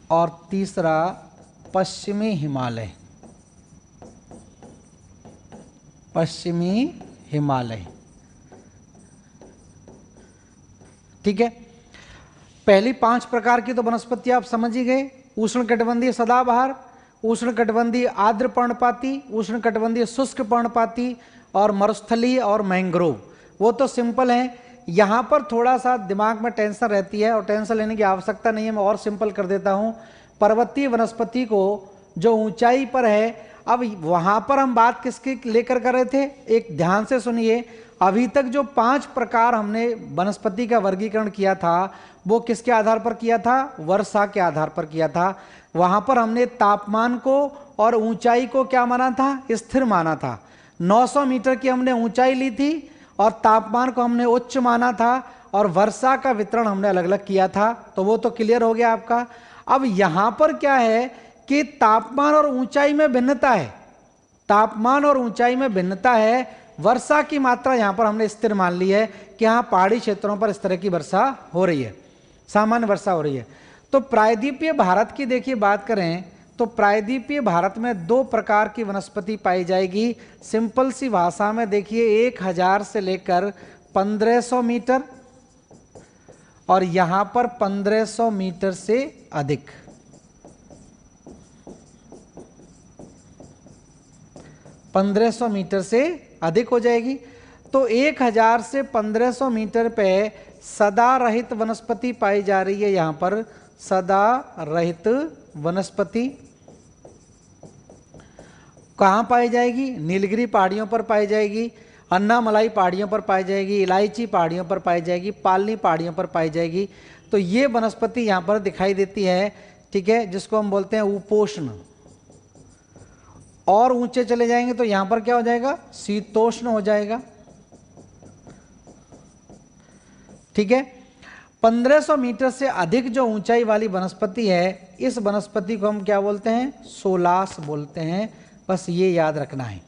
और तीसरा पश्चिमी हिमालय, पश्चिमी हिमालय। ठीक है, पहली 5 प्रकार की तो वनस्पति आप समझ ही गए। उष्णकटिबंधीय सदाबहार, उष्णकटिबंधीय आर्द्र पर्णपाती, उष्णकटिबंधीय शुष्क पर्णपाती और मरुस्थलीय और मैंग्रोव। वो तो सिंपल है। यहाँ पर थोड़ा सा दिमाग में टेंशन रहती है और टेंशन लेने की आवश्यकता नहीं है, मैं और सिंपल कर देता हूँ। पर्वतीय वनस्पति को जो ऊंचाई पर है, अब वहाँ पर हम बात किसकी लेकर कर रहे थे, एक ध्यान से सुनिए। अभी तक जो 5 प्रकार हमने वनस्पति का वर्गीकरण किया था वो किसके आधार पर किया था, वर्षा के आधार पर किया था। वहाँ पर हमने तापमान को और ऊंचाई को क्या माना था, स्थिर माना था। 900 मीटर की हमने ऊंचाई ली थी और तापमान को हमने उच्च माना था, और वर्षा का वितरण हमने अलग अलग किया था। तो वो तो क्लियर हो गया आपका। अब यहाँ पर क्या है कि तापमान और ऊंचाई में भिन्नता है, तापमान और ऊंचाई में भिन्नता है। वर्षा की मात्रा यहाँ पर हमने स्थिर मान ली है कि हाँ पहाड़ी क्षेत्रों पर इस तरह की वर्षा हो रही है, सामान्य वर्षा हो रही है। तो प्रायद्वीपीय भारत की देखिए बात करें तो प्रायद्वीपीय भारत में 2 प्रकार की वनस्पति पाई जाएगी। सिंपल सी भाषा में देखिए 1000 से लेकर 1500 मीटर, और यहाँ पर 1500 मीटर से अधिक। 1500 मीटर से अधिक हो जाएगी। तो 1000 से 1500 मीटर पे सदा रहित वनस्पति पाई जा रही है। यहाँ पर सदा रहित वनस्पति कहाँ पाई जाएगी, नीलगिरी पहाड़ियों पर पाई जाएगी, अन्नामलाई पहाड़ियों पर पाई जाएगी, इलायची पहाड़ियों पर पाई जाएगी, पालनी पहाड़ियों पर पाई जाएगी। तो ये वनस्पति यहाँ पर दिखाई देती है, ठीक है, जिसको हम बोलते हैं उपोष्ण। और ऊंचे चले जाएंगे तो यहाँ पर क्या हो जाएगा, शीतोष्ण हो जाएगा। ठीक है, 1500 मीटर से अधिक जो ऊंचाई वाली वनस्पति है, इस वनस्पति को हम क्या बोलते हैं, सोलास बोलते हैं। बस ये याद रखना है।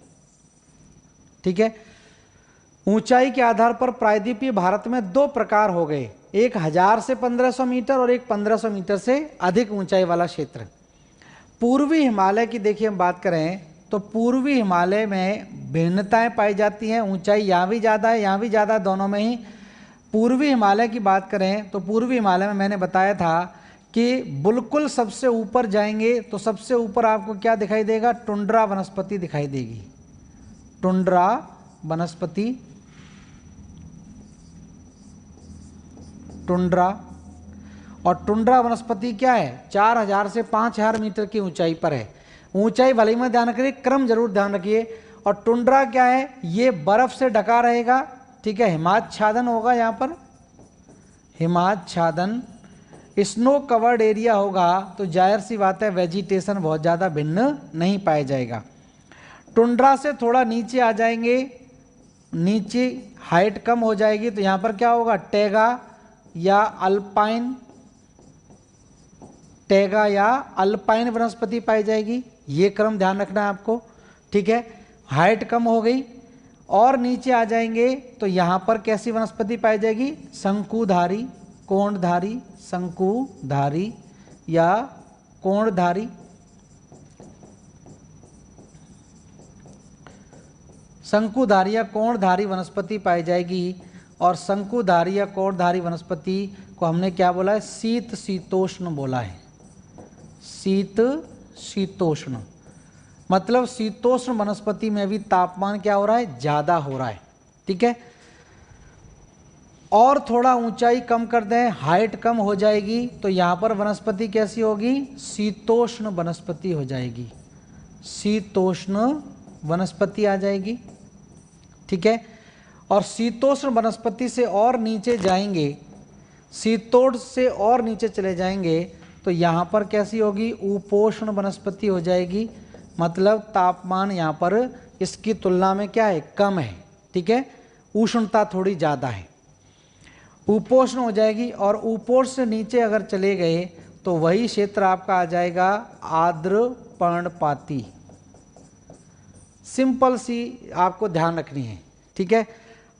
ठीक है, ऊंचाई के आधार पर प्रायद्वीपीय भारत में 2 प्रकार हो गए, एक 1000 से 1500 मीटर और एक 1500 मीटर से अधिक ऊंचाई वाला क्षेत्र। पूर्वी हिमालय की देखिए हम बात करें तो पूर्वी हिमालय में भिन्नताएं पाई जाती हैं। ऊंचाई यहाँ भी ज़्यादा है, यहाँ भी ज़्यादा है, दोनों में ही। पूर्वी हिमालय की बात करें तो पूर्वी हिमालय में मैंने बताया था कि बिल्कुल सबसे ऊपर जाएंगे तो सबसे ऊपर आपको क्या दिखाई देगा, टुंड्रा वनस्पति दिखाई देगी, टुंड्रा वनस्पति, टुंड्रा। और टुंड्रा वनस्पति क्या है, 4000 से 5000 मीटर की ऊंचाई पर है। ऊंचाई भले में ध्यान रखिए, क्रम जरूर ध्यान रखिए। और टुंड्रा क्या है, ये बर्फ से ढका रहेगा, ठीक है, हिमाच्छादन होगा, यहाँ पर हिमाच्छादन, स्नो कवर्ड एरिया होगा, तो जाहिर सी बात है वेजिटेशन बहुत ज़्यादा भिन्न नहीं पाया जाएगा। टुंड्रा से थोड़ा नीचे आ जाएंगे, नीचे हाइट कम हो जाएगी, तो यहाँ पर क्या होगा, टैगा या अल्पाइन, टैगा या अल्पाइन वनस्पति पाई जाएगी। ये क्रम ध्यान रखना है आपको, ठीक है। हाइट कम हो गई और नीचे आ जाएंगे तो यहाँ पर कैसी वनस्पति पाई जाएगी, शंकुधारी, कोणधारी, शंकुधारी या कोणधारी, शंकुधारी या कोणधारी वनस्पति पाई जाएगी। और शंकुधारी या कोणधारी वनस्पति को हमने क्या बोला है, शीत शीतोष्ण बोला है, शीत शीतोष्ण, मतलब शीतोष्ण वनस्पति में भी तापमान क्या हो रहा है, ज़्यादा हो रहा है, ठीक है। और थोड़ा ऊंचाई कम कर दें, हाइट कम हो जाएगी, तो यहाँ पर वनस्पति कैसी होगी, शीतोष्ण वनस्पति हो जाएगी, शीतोष्ण वनस्पति आ जाएगी, ठीक है। और शीतोष्ण वनस्पति से और नीचे जाएंगे, शीतोष्ण से और नीचे चले जाएंगे तो यहाँ पर कैसी होगी, उपोष्ण वनस्पति हो जाएगी, मतलब तापमान यहाँ पर इसकी तुलना में क्या है, कम है, ठीक है, उष्णता थोड़ी ज़्यादा है, उपोष्ण हो जाएगी। और उपोष्ण से नीचे अगर चले गए तो वही क्षेत्र आपका आ जाएगा आर्द्र पर्णपाती। सिंपल सी आपको ध्यान रखनी है, ठीक है।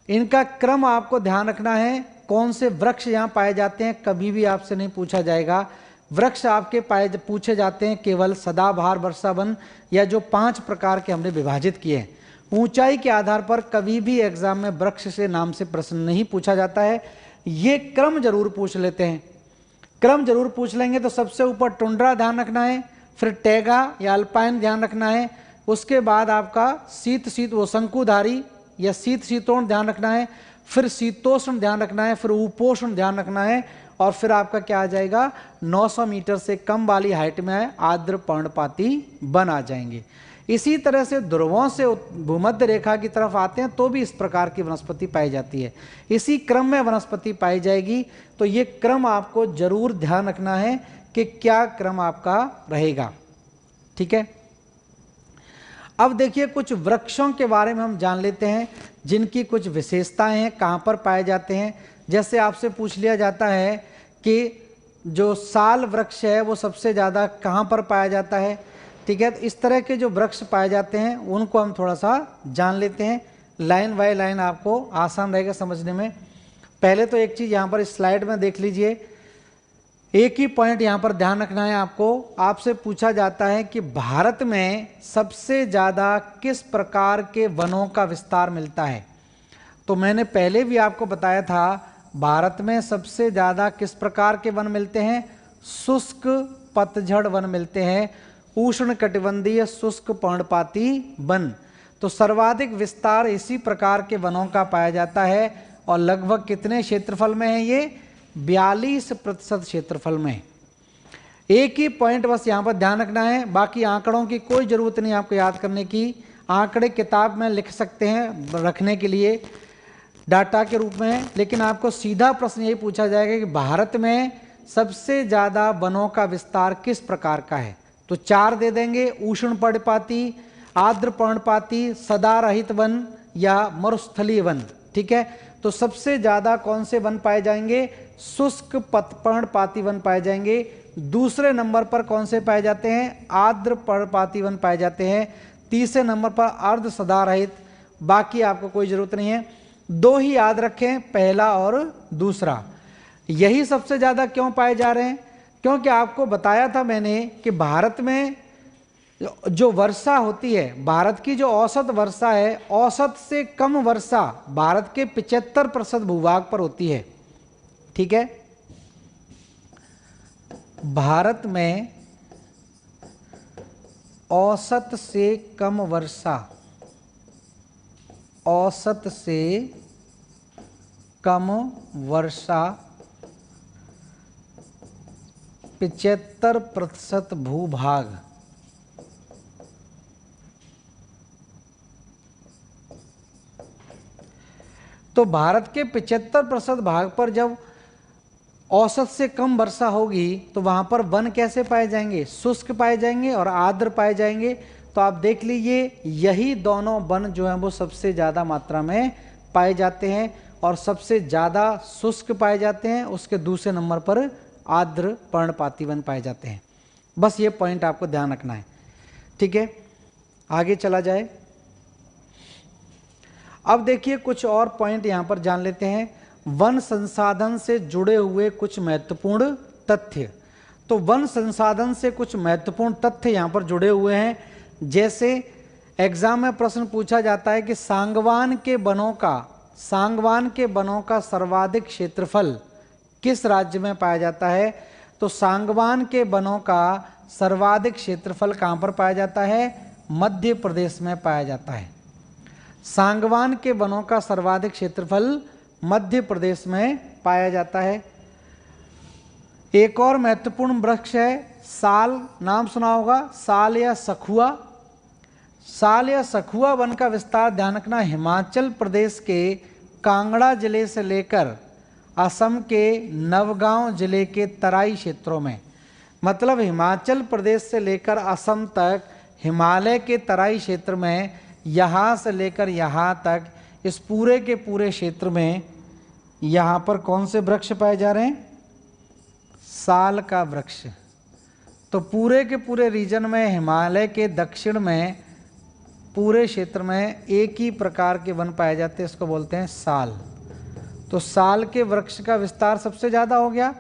इनका क्रम आपको ध्यान रखना है, कौन से वृक्ष यहाँ पाए जाते हैं कभी भी आपसे नहीं पूछा जाएगा। वृक्ष आपके पूछे जाते हैं केवल सदाबहार, वर्षावन या जो 5 प्रकार के हमने विभाजित किए हैं। ऊंचाई के आधार पर कभी भी एग्जाम में वृक्ष से नाम से प्रश्न नहीं पूछा जाता है। ये क्रम जरूर पूछ लेते हैं, क्रम जरूर पूछ लेंगे। तो सबसे ऊपर टुंड्रा ध्यान रखना है, फिर टैगा या अल्पाइन ध्यान रखना है, उसके बाद आपका शीत वो शंकुधारी या शीत शीतोष्ण ध्यान रखना है, फिर शीतोष्ण ध्यान रखना है, फिर उपोष्ण ध्यान रखना है, और फिर आपका क्या आ जाएगा, 900 मीटर से कम वाली हाइट में आर्द्र पर्णपाती वन आ जाएंगे। इसी तरह से ध्रुवों से भूमध्य रेखा की तरफ आते हैं तो भी इस प्रकार की वनस्पति पाई जाती है, इसी क्रम में वनस्पति पाई जाएगी। तो ये क्रम आपको जरूर ध्यान रखना है कि क्या क्रम आपका रहेगा, ठीक है। अब देखिए कुछ वृक्षों के बारे में हम जान लेते हैं जिनकी कुछ विशेषताएं हैं, कहाँ पर पाए जाते हैं। जैसे आपसे पूछ लिया जाता है कि जो साल वृक्ष है वो सबसे ज़्यादा कहाँ पर पाया जाता है, ठीक है। तो इस तरह के जो वृक्ष पाए जाते हैं उनको हम थोड़ा सा जान लेते हैं, लाइन बाय लाइन आपको आसान रहेगा समझने में। पहले तो एक चीज़ यहाँ पर इस स्लाइड में देख लीजिए, एक ही पॉइंट यहाँ पर ध्यान रखना है आपको। आपसे पूछा जाता है कि भारत में सबसे ज़्यादा किस प्रकार के वनों का विस्तार मिलता है। तो मैंने पहले भी आपको बताया था, भारत में सबसे ज़्यादा किस प्रकार के वन मिलते हैं, शुष्क पतझड़ वन मिलते हैं, उष्ण कटिबंधीय शुष्क पर्णपाती वन। तो सर्वाधिक विस्तार इसी प्रकार के वनों का पाया जाता है। और लगभग कितने क्षेत्रफल में है ये, 42% क्षेत्रफल में। एक ही पॉइंट बस यहाँ पर ध्यान रखना है, बाकी आंकड़ों की कोई ज़रूरत नहीं आपको याद करने की। आंकड़े किताब में लिख सकते हैं रखने के लिए डाटा के रूप में, लेकिन आपको सीधा प्रश्न यही पूछा जाएगा कि भारत में सबसे ज़्यादा वनों का विस्तार किस प्रकार का है। तो 4 दे देंगे, उष्ण पर्णपाती, आर्द्र पर्णपाती, सदा रहित वन या मरुस्थलीय वन, ठीक है। तो सबसे ज़्यादा कौन से वन पाए जाएंगे, शुष्क पर्णपाती वन पाए जाएंगे। दूसरे नंबर पर कौन से पाए जाते हैं, आर्द्र पर्णपाती वन पाए जाते हैं। तीसरे नंबर पर अर्ध सदारहित, बाकी आपको कोई ज़रूरत नहीं है। 2 ही याद रखें, पहला और दूसरा। यही सबसे ज़्यादा क्यों पाए जा रहे हैं, क्योंकि आपको बताया था मैंने कि भारत में जो वर्षा होती है, भारत की जो औसत वर्षा है, औसत से कम वर्षा भारत के 75% भूभाग पर होती है, ठीक है। भारत में औसत से कम वर्षा, औसत से कम वर्षा 75% भूभाग, तो भारत के 75% भाग पर जब औसत से कम वर्षा होगी तो वहां पर वन कैसे पाए जाएंगे? शुष्क पाए जाएंगे और आर्द्र पाए जाएंगे। तो आप देख लीजिए यही दोनों वन जो हैं वो सबसे ज़्यादा मात्रा में पाए जाते हैं और सबसे ज़्यादा शुष्क पाए जाते हैं। उसके दूसरे नंबर पर आर्द्र पर्णपाती वन पाए जाते हैं। बस ये पॉइंट आपको ध्यान रखना है, ठीक है। आगे चला जाए। अब देखिए कुछ और पॉइंट यहाँ पर जान लेते हैं। वन संसाधन से जुड़े हुए कुछ महत्वपूर्ण तथ्य। तो वन संसाधन से कुछ महत्वपूर्ण तथ्य यहाँ पर जुड़े हुए हैं। जैसे एग्जाम में प्रश्न पूछा जाता है कि सांगवान के वनों का सर्वाधिक क्षेत्रफल किस राज्य में पाया जाता है? तो सांगवान के वनों का सर्वाधिक क्षेत्रफल कहाँ पर पाया जाता है? मध्य प्रदेश में पाया जाता है। सांगवान के वनों का सर्वाधिक क्षेत्रफल मध्य प्रदेश में पाया जाता है। एक और महत्वपूर्ण वृक्ष है साल, नाम सुना होगा, साल या सखुआ। साल या सखुआ वन का विस्तार ध्यान रखना हिमाचल प्रदेश के कांगड़ा जिले से लेकर असम के नवगांव जिले के तराई क्षेत्रों में, मतलब हिमाचल प्रदेश से लेकर असम तक हिमालय के तराई क्षेत्र में, यहाँ से लेकर यहाँ तक इस पूरे के पूरे क्षेत्र में यहाँ पर कौन से वृक्ष पाए जा रहे हैं? साल का वृक्ष। तो पूरे के पूरे रीजन में, हिमालय के दक्षिण में पूरे क्षेत्र में एक ही प्रकार के वन पाए जाते हैं, इसको बोलते हैं साल। तो साल के वृक्ष का विस्तार सबसे ज़्यादा हो गया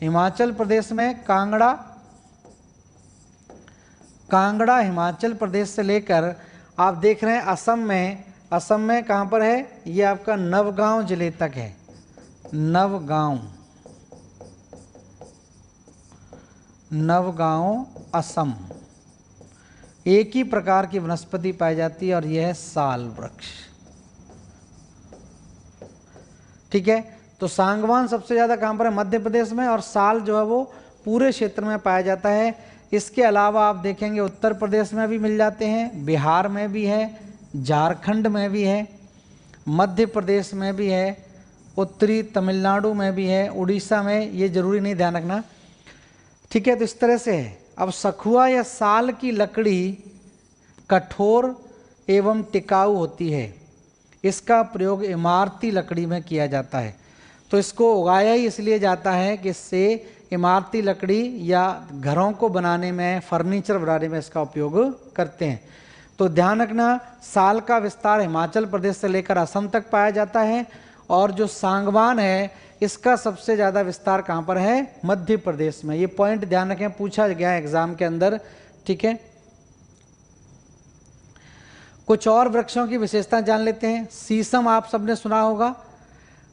हिमाचल प्रदेश में। कांगड़ा हिमाचल प्रदेश से लेकर आप देख रहे हैं असम में कहाँ पर है? ये आपका नवगांव जिले तक है। नवगांव असम, एक ही प्रकार की वनस्पति पाई जाती है और यह है साल वृक्ष, ठीक है। तो सांगवान सबसे ज़्यादा कहाँ पर है? मध्य प्रदेश में, और साल जो है वो पूरे क्षेत्र में पाया जाता है। इसके अलावा आप देखेंगे उत्तर प्रदेश में भी मिल जाते हैं, बिहार में भी है, झारखंड में भी है, मध्य प्रदेश में भी है, उत्तरी तमिलनाडु में भी है, उड़ीसा में, ये जरूरी नहीं, ध्यान रखना, ठीक है। तो इस तरह से है। अब सखुआ या साल की लकड़ी कठोर एवं टिकाऊ होती है। इसका प्रयोग इमारती लकड़ी में किया जाता है। तो इसको उगाया ही इसलिए जाता है कि इससे इमारती लकड़ी या घरों को बनाने में, फर्नीचर बनाने में इसका उपयोग करते हैं। तो ध्यान रखना साल का विस्तार हिमाचल प्रदेश से लेकर असम तक पाया जाता है, और जो सांगवान है इसका सबसे ज़्यादा विस्तार कहाँ पर है? मध्य प्रदेश में। ये पॉइंट ध्यान रखें, पूछा गया है एग्जाम के अंदर, ठीक है। कुछ और वृक्षों की विशेषता जान लेते हैं। शीशम आप सबने सुना होगा।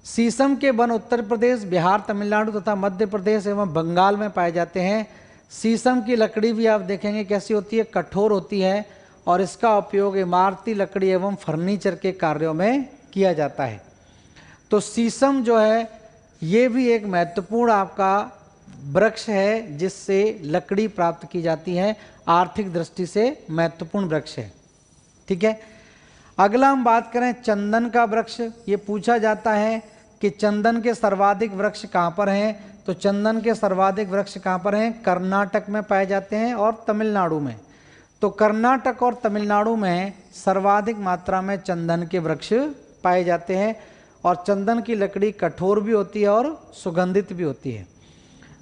शीशम के वन उत्तर प्रदेश, बिहार, तमिलनाडु तथा मध्य प्रदेश एवं बंगाल में पाए जाते हैं। शीशम की लकड़ी भी आप देखेंगे कैसी होती है? कठोर होती है, और इसका उपयोग इमारती लकड़ी एवं फर्नीचर के कार्यों में किया जाता है। तो शीशम जो है ये भी एक महत्वपूर्ण आपका वृक्ष है जिससे लकड़ी प्राप्त की जाती है, आर्थिक दृष्टि से महत्वपूर्ण वृक्ष है, ठीक है। अगला हम बात करें चंदन का वृक्ष। ये पूछा जाता है कि चंदन के सर्वाधिक वृक्ष कहाँ पर हैं? तो चंदन के सर्वाधिक वृक्ष कहाँ पर हैं? कर्नाटक में पाए जाते हैं और तमिलनाडु में। तो कर्नाटक और तमिलनाडु में सर्वाधिक मात्रा में चंदन के वृक्ष पाए जाते हैं, और चंदन की लकड़ी कठोर भी होती है और सुगंधित भी होती है।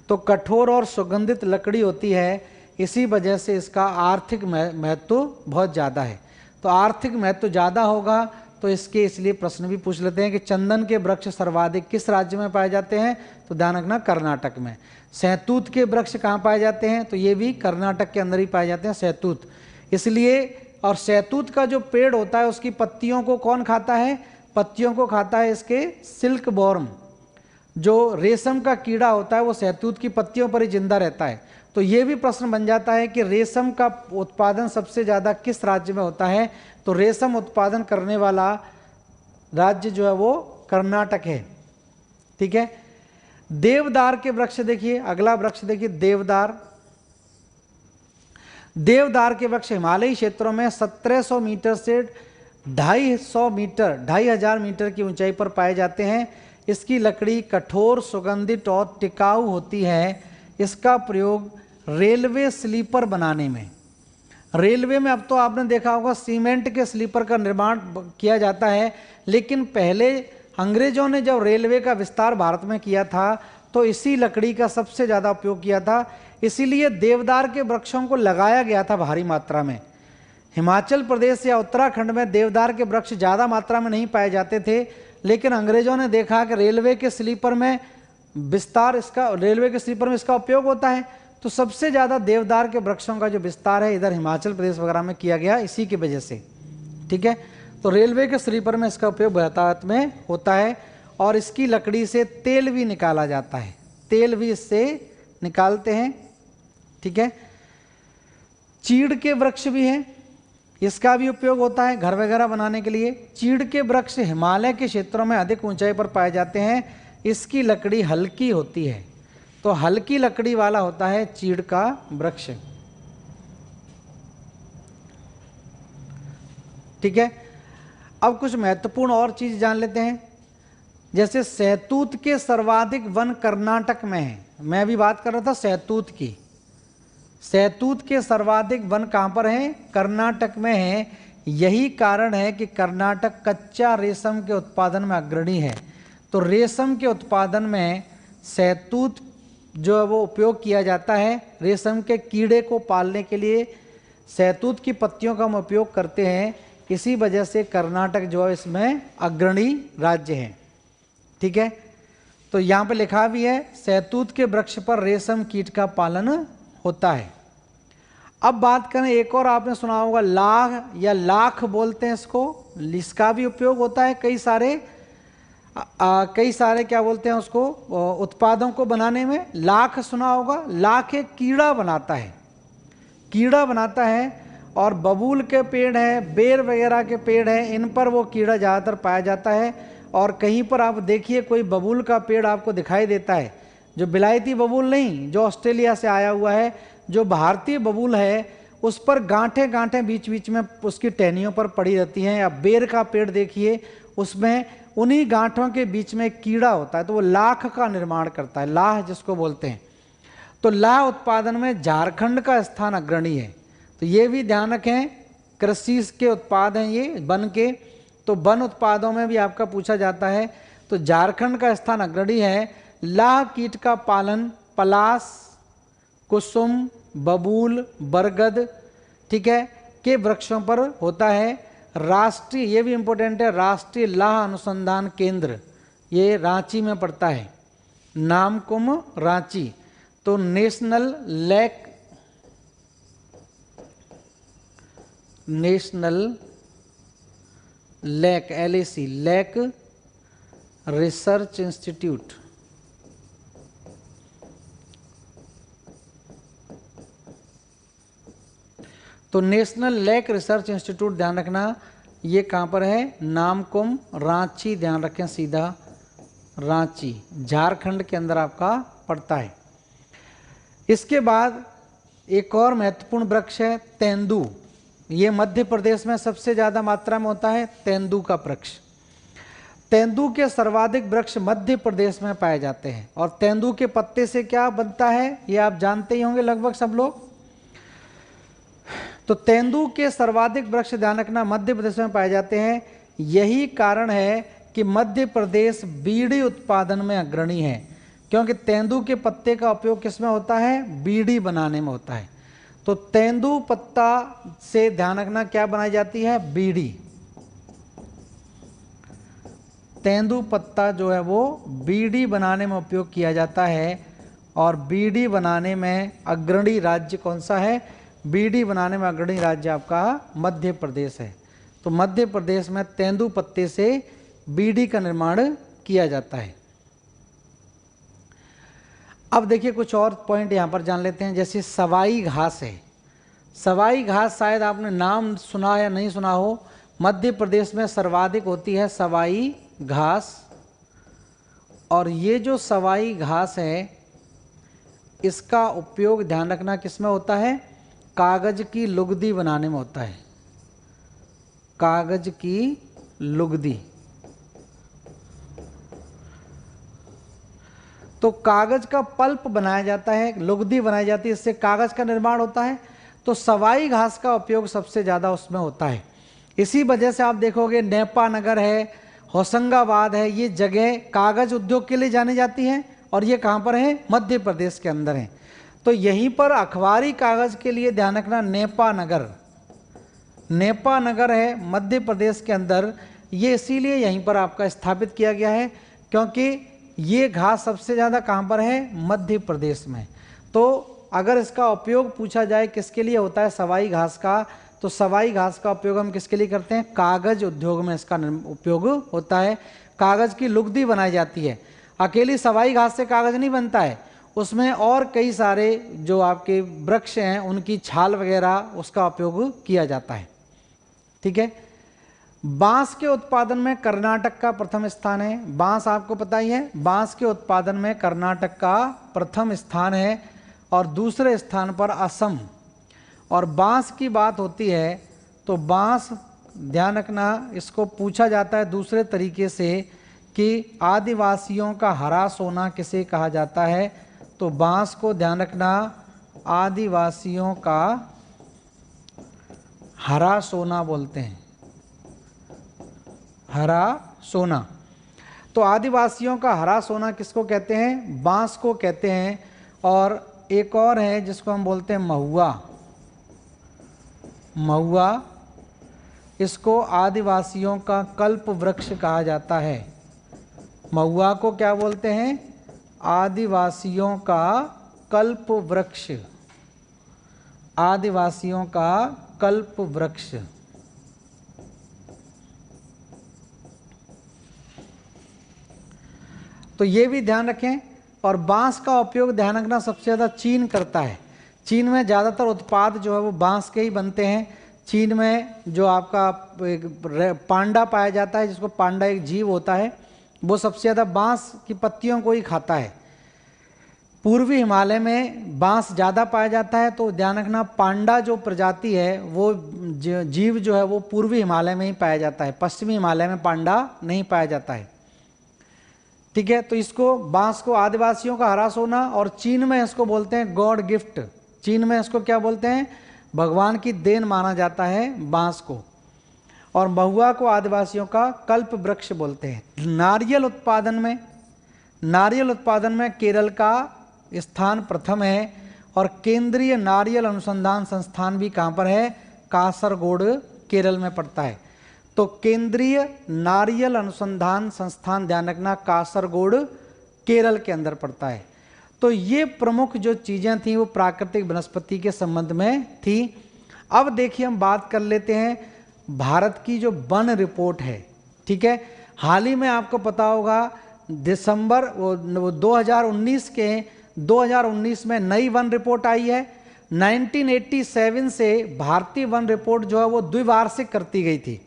तो कठोर और सुगंधित लकड़ी होती है, इसी वजह से इसका आर्थिक महत्व बहुत ज़्यादा है। तो आर्थिक महत्व ज़्यादा होगा तो इसके इसलिए प्रश्न भी पूछ लेते हैं कि चंदन के वृक्ष सर्वाधिक किस राज्य में पाए जाते हैं? तो ध्यान रखना कर्नाटक में। सहतूत के वृक्ष कहाँ पाए जाते हैं? तो ये भी कर्नाटक के अंदर ही पाए जाते हैं, सहतूत। इसलिए, और सहतूत का जो पेड़ होता है उसकी पत्तियों को कौन खाता है? पत्तियों को खाता है इसके सिल्क बॉर्म। जो रेशम का कीड़ा होता है वो शहतूत की पत्तियों पर ही जिंदा रहता है। तो ये भी प्रश्न बन जाता है कि रेशम का उत्पादन सबसे ज़्यादा किस राज्य में होता है, तो रेशम उत्पादन करने वाला राज्य जो है वो कर्नाटक है। ठीक है। देवदार के वृक्ष देखिए, अगला वृक्ष देखिए देवदार। देवदार के वृक्ष हिमालयी क्षेत्रों में 1700 मीटर से 2500 मीटर की ऊंचाई पर पाए जाते हैं। इसकी लकड़ी कठोर, सुगंधित और टिकाऊ होती है। इसका प्रयोग रेलवे स्लीपर बनाने में, रेलवे में अब तो आपने देखा होगा सीमेंट के स्लीपर का निर्माण किया जाता है, लेकिन पहले अंग्रेजों ने जब रेलवे का विस्तार भारत में किया था तो इसी लकड़ी का सबसे ज़्यादा उपयोग किया था। इसीलिए देवदार के वृक्षों को लगाया गया था भारी मात्रा में। हिमाचल प्रदेश या उत्तराखंड में देवदार के वृक्ष ज़्यादा मात्रा में नहीं पाए जाते थे, लेकिन अंग्रेजों ने देखा कि रेलवे के स्लीपर में विस्तार इसका उपयोग होता है, तो सबसे ज़्यादा देवदार के वृक्षों का जो विस्तार है इधर हिमाचल प्रदेश वगैरह में किया गया इसी की वजह से। ठीक है। तो रेलवे के स्लीपर में इसका उपयोग यातायात में होता है और इसकी लकड़ी से तेल भी निकाला जाता है, तेल भी इससे निकालते हैं। ठीक है। चीड़ के वृक्ष भी हैं, इसका भी उपयोग होता है घर वगैरह बनाने के लिए। चीड़ के वृक्ष हिमालय के क्षेत्रों में अधिक ऊंचाई पर पाए जाते हैं। इसकी लकड़ी हल्की होती है, तो हल्की लकड़ी वाला होता है चीड़ का वृक्ष। ठीक है। अब कुछ महत्वपूर्ण और चीज जान लेते हैं, जैसे शहतूत के सर्वाधिक वन कर्नाटक में है। मैं भी बात कर रहा था शहतूत की। शहतूत के सर्वाधिक वन कहां पर हैं? कर्नाटक में है। यही कारण है कि कर्नाटक कच्चा रेशम के उत्पादन में अग्रणी है। तो रेशम के उत्पादन में शहतूत जो है वो उपयोग किया जाता है। रेशम के कीड़े को पालने के लिए शहतूत की पत्तियों का हम उपयोग करते हैं। इसी वजह से कर्नाटक जो है इसमें अग्रणी राज्य है। ठीक है। तो यहाँ पे लिखा भी है शहतूत के वृक्ष पर रेशम कीट का पालन होता है। अब बात करें, एक और आपने सुना होगा लाख या लाख बोलते हैं इसको, इसका भी उपयोग होता है कई सारे क्या बोलते हैं उसको, उत्पादों को बनाने में। लाख सुना होगा, लाख एक कीड़ा बनाता है, कीड़ा बनाता है। और बबूल के पेड़ हैं, बेर वगैरह के पेड़ हैं, इन पर वो कीड़ा ज़्यादातर पाया जाता है। और कहीं पर आप देखिए कोई बबूल का पेड़ आपको दिखाई देता है, जो बिलायती बबूल नहीं, जो ऑस्ट्रेलिया से आया हुआ है, जो भारतीय बबूल है, उस पर गांठें गांठें बीच बीच में उसकी टहनियों पर पड़ी रहती हैं। या बेर का पेड़ देखिए, उसमें उन्हीं गांठों के बीच में एक कीड़ा होता है, तो वो लाख का निर्माण करता है, लाह जिसको बोलते हैं। तो लाह उत्पादन में झारखंड का स्थान अग्रणी है। तो ये भी ध्यान रखें, कृषि के उत्पाद हैं ये वन के, तो वन उत्पादों में भी आपका पूछा जाता है। तो झारखंड का स्थान अग्रणी है। लाह कीट का पालन पलाश, कुसुम, बबूल, बरगद, ठीक है, के वृक्षों पर होता है। राष्ट्रीय, ये भी इंपॉर्टेंट है, राष्ट्रीय लाह अनुसंधान केंद्र ये रांची में पड़ता है, नामकुम रांची। तो national lac LAC lac research institute, तो नेशनल लैक रिसर्च इंस्टीट्यूट ध्यान रखना, ये कहाँ पर है? नामकुम रांची, ध्यान रखें सीधा रांची, झारखंड के अंदर आपका पड़ता है। इसके बाद एक और महत्वपूर्ण वृक्ष है तेंदू। ये मध्य प्रदेश में सबसे ज़्यादा मात्रा में होता है तेंदू का वृक्ष। तेंदू के सर्वाधिक वृक्ष मध्य प्रदेश में पाए जाते हैं। और तेंदू के पत्ते से क्या बनता है ये आप जानते ही होंगे लगभग सब लोग। तो तेंदू के सर्वाधिक वृक्ष ध्यान रखना मध्य प्रदेश में पाए जाते हैं। यही कारण है कि मध्य प्रदेश बीड़ी उत्पादन में अग्रणी है, क्योंकि तेंदू के पत्ते का उपयोग किसमें होता है? बीड़ी बनाने में होता है। तो तेंदू पत्ता से ध्यान रखना क्या बनाई जाती है? बीड़ी। तेंदू पत्ता जो है वो बीड़ी बनाने में उपयोग किया जाता है। और बीड़ी बनाने में अग्रणी राज्य कौन सा है? बीड़ी बनाने में अग्रणी राज्य आपका मध्य प्रदेश है। तो मध्य प्रदेश में तेंदू पत्ते से बीड़ी का निर्माण किया जाता है। अब देखिए कुछ और पॉइंट यहाँ पर जान लेते हैं। जैसे सवाई घास है, सवाई घास शायद आपने नाम सुना या नहीं सुना हो, मध्य प्रदेश में सर्वाधिक होती है सवाई घास। और ये जो सवाई घास है इसका उपयोग ध्यान रखना किस में होता है, कागज की लुगदी बनाने में होता है, कागज की लुगदी। तो कागज का पल्प बनाया जाता है, लुगदी बनाई जाती है, इससे कागज का निर्माण होता है। तो सवाई घास का उपयोग सबसे ज़्यादा उसमें होता है। इसी वजह से आप देखोगे नेपा नगर है, होशंगाबाद है, ये जगह कागज उद्योग के लिए जानी जाती हैं। और ये कहाँ पर है, मध्य प्रदेश के अंदर है। तो यहीं पर अखबारी कागज के लिए ध्यान रखना, नेपा नगर, नेपा नगर है मध्य प्रदेश के अंदर। ये इसीलिए यहीं पर आपका स्थापित किया गया है क्योंकि ये घास सबसे ज़्यादा कहाँ पर है, मध्य प्रदेश में। तो अगर इसका उपयोग पूछा जाए किसके लिए होता है सवाई घास का, तो सवाई घास का उपयोग हम किसके लिए करते हैं, कागज उद्योग में इसका उपयोग होता है। कागज की लुगदी बनाई जाती है। अकेली सवाई घास से कागज नहीं बनता है, उसमें और कई सारे जो आपके वृक्ष हैं उनकी छाल वगैरह उसका उपयोग किया जाता है। ठीक है। बांस के उत्पादन में कर्नाटक का प्रथम स्थान है। बांस आपको पता ही है, बांस के उत्पादन में कर्नाटक का प्रथम स्थान है और दूसरे स्थान पर असम। और बांस की बात होती है तो बांस ध्यान रखना, इसको पूछा जाता है दूसरे तरीके से कि आदिवासियों का हरा सोना किसे कहा जाता है। तो बांस को ध्यान रखना, आदिवासियों का हरा सोना बोलते हैं, हरा सोना। तो आदिवासियों का हरा सोना किसको कहते हैं, बांस को कहते हैं। और एक और है जिसको हम बोलते हैं महुआ, महुआ, इसको आदिवासियों का कल्प वृक्ष कहा जाता है। महुआ को क्या बोलते हैं, आदिवासियों का कल्प वृक्ष, आदिवासियों का कल्प वृक्ष। तो ये भी ध्यान रखें। और बांस का उपयोग ध्यान रखना सबसे ज़्यादा चीन करता है। चीन में ज़्यादातर उत्पाद जो है वो बांस के ही बनते हैं। चीन में जो आपका पांडा पाया जाता है, जिसको पांडा एक जीव होता है, वो सबसे ज़्यादा बांस की पत्तियों को ही खाता है। पूर्वी हिमालय में बांस ज़्यादा पाया जाता है। तो ध्यान रखना, पांडा जो प्रजाति है वो जीव जो है वो पूर्वी हिमालय में ही पाया जाता है, पश्चिमी हिमालय में पांडा नहीं पाया जाता है। ठीक है। तो इसको बांस को आदिवासियों का हरा सोना, और चीन में इसको बोलते हैं गॉड गिफ्ट। चीन में इसको क्या बोलते हैं, भगवान की देन माना जाता है बांस को। और महुआ को आदिवासियों का कल्प वृक्ष बोलते हैं। नारियल उत्पादन में, नारियल उत्पादन में केरल का स्थान प्रथम है। और केंद्रीय नारियल अनुसंधान संस्थान भी कहाँ पर है, कासरगोड केरल में पड़ता है। तो केंद्रीय नारियल अनुसंधान संस्थान ध्यान रखना कासरगोड केरल के अंदर पड़ता है। तो ये प्रमुख जो चीज़ें थी वो प्राकृतिक वनस्पति के संबंध में थी। अब देखिए हम बात कर लेते हैं भारत की जो वन रिपोर्ट है। ठीक है। हाल ही में आपको पता होगा दिसंबर 2019 में नई वन रिपोर्ट आई है। 1987 से भारतीय वन रिपोर्ट जो है वो द्विवार्षिक करती गई थी।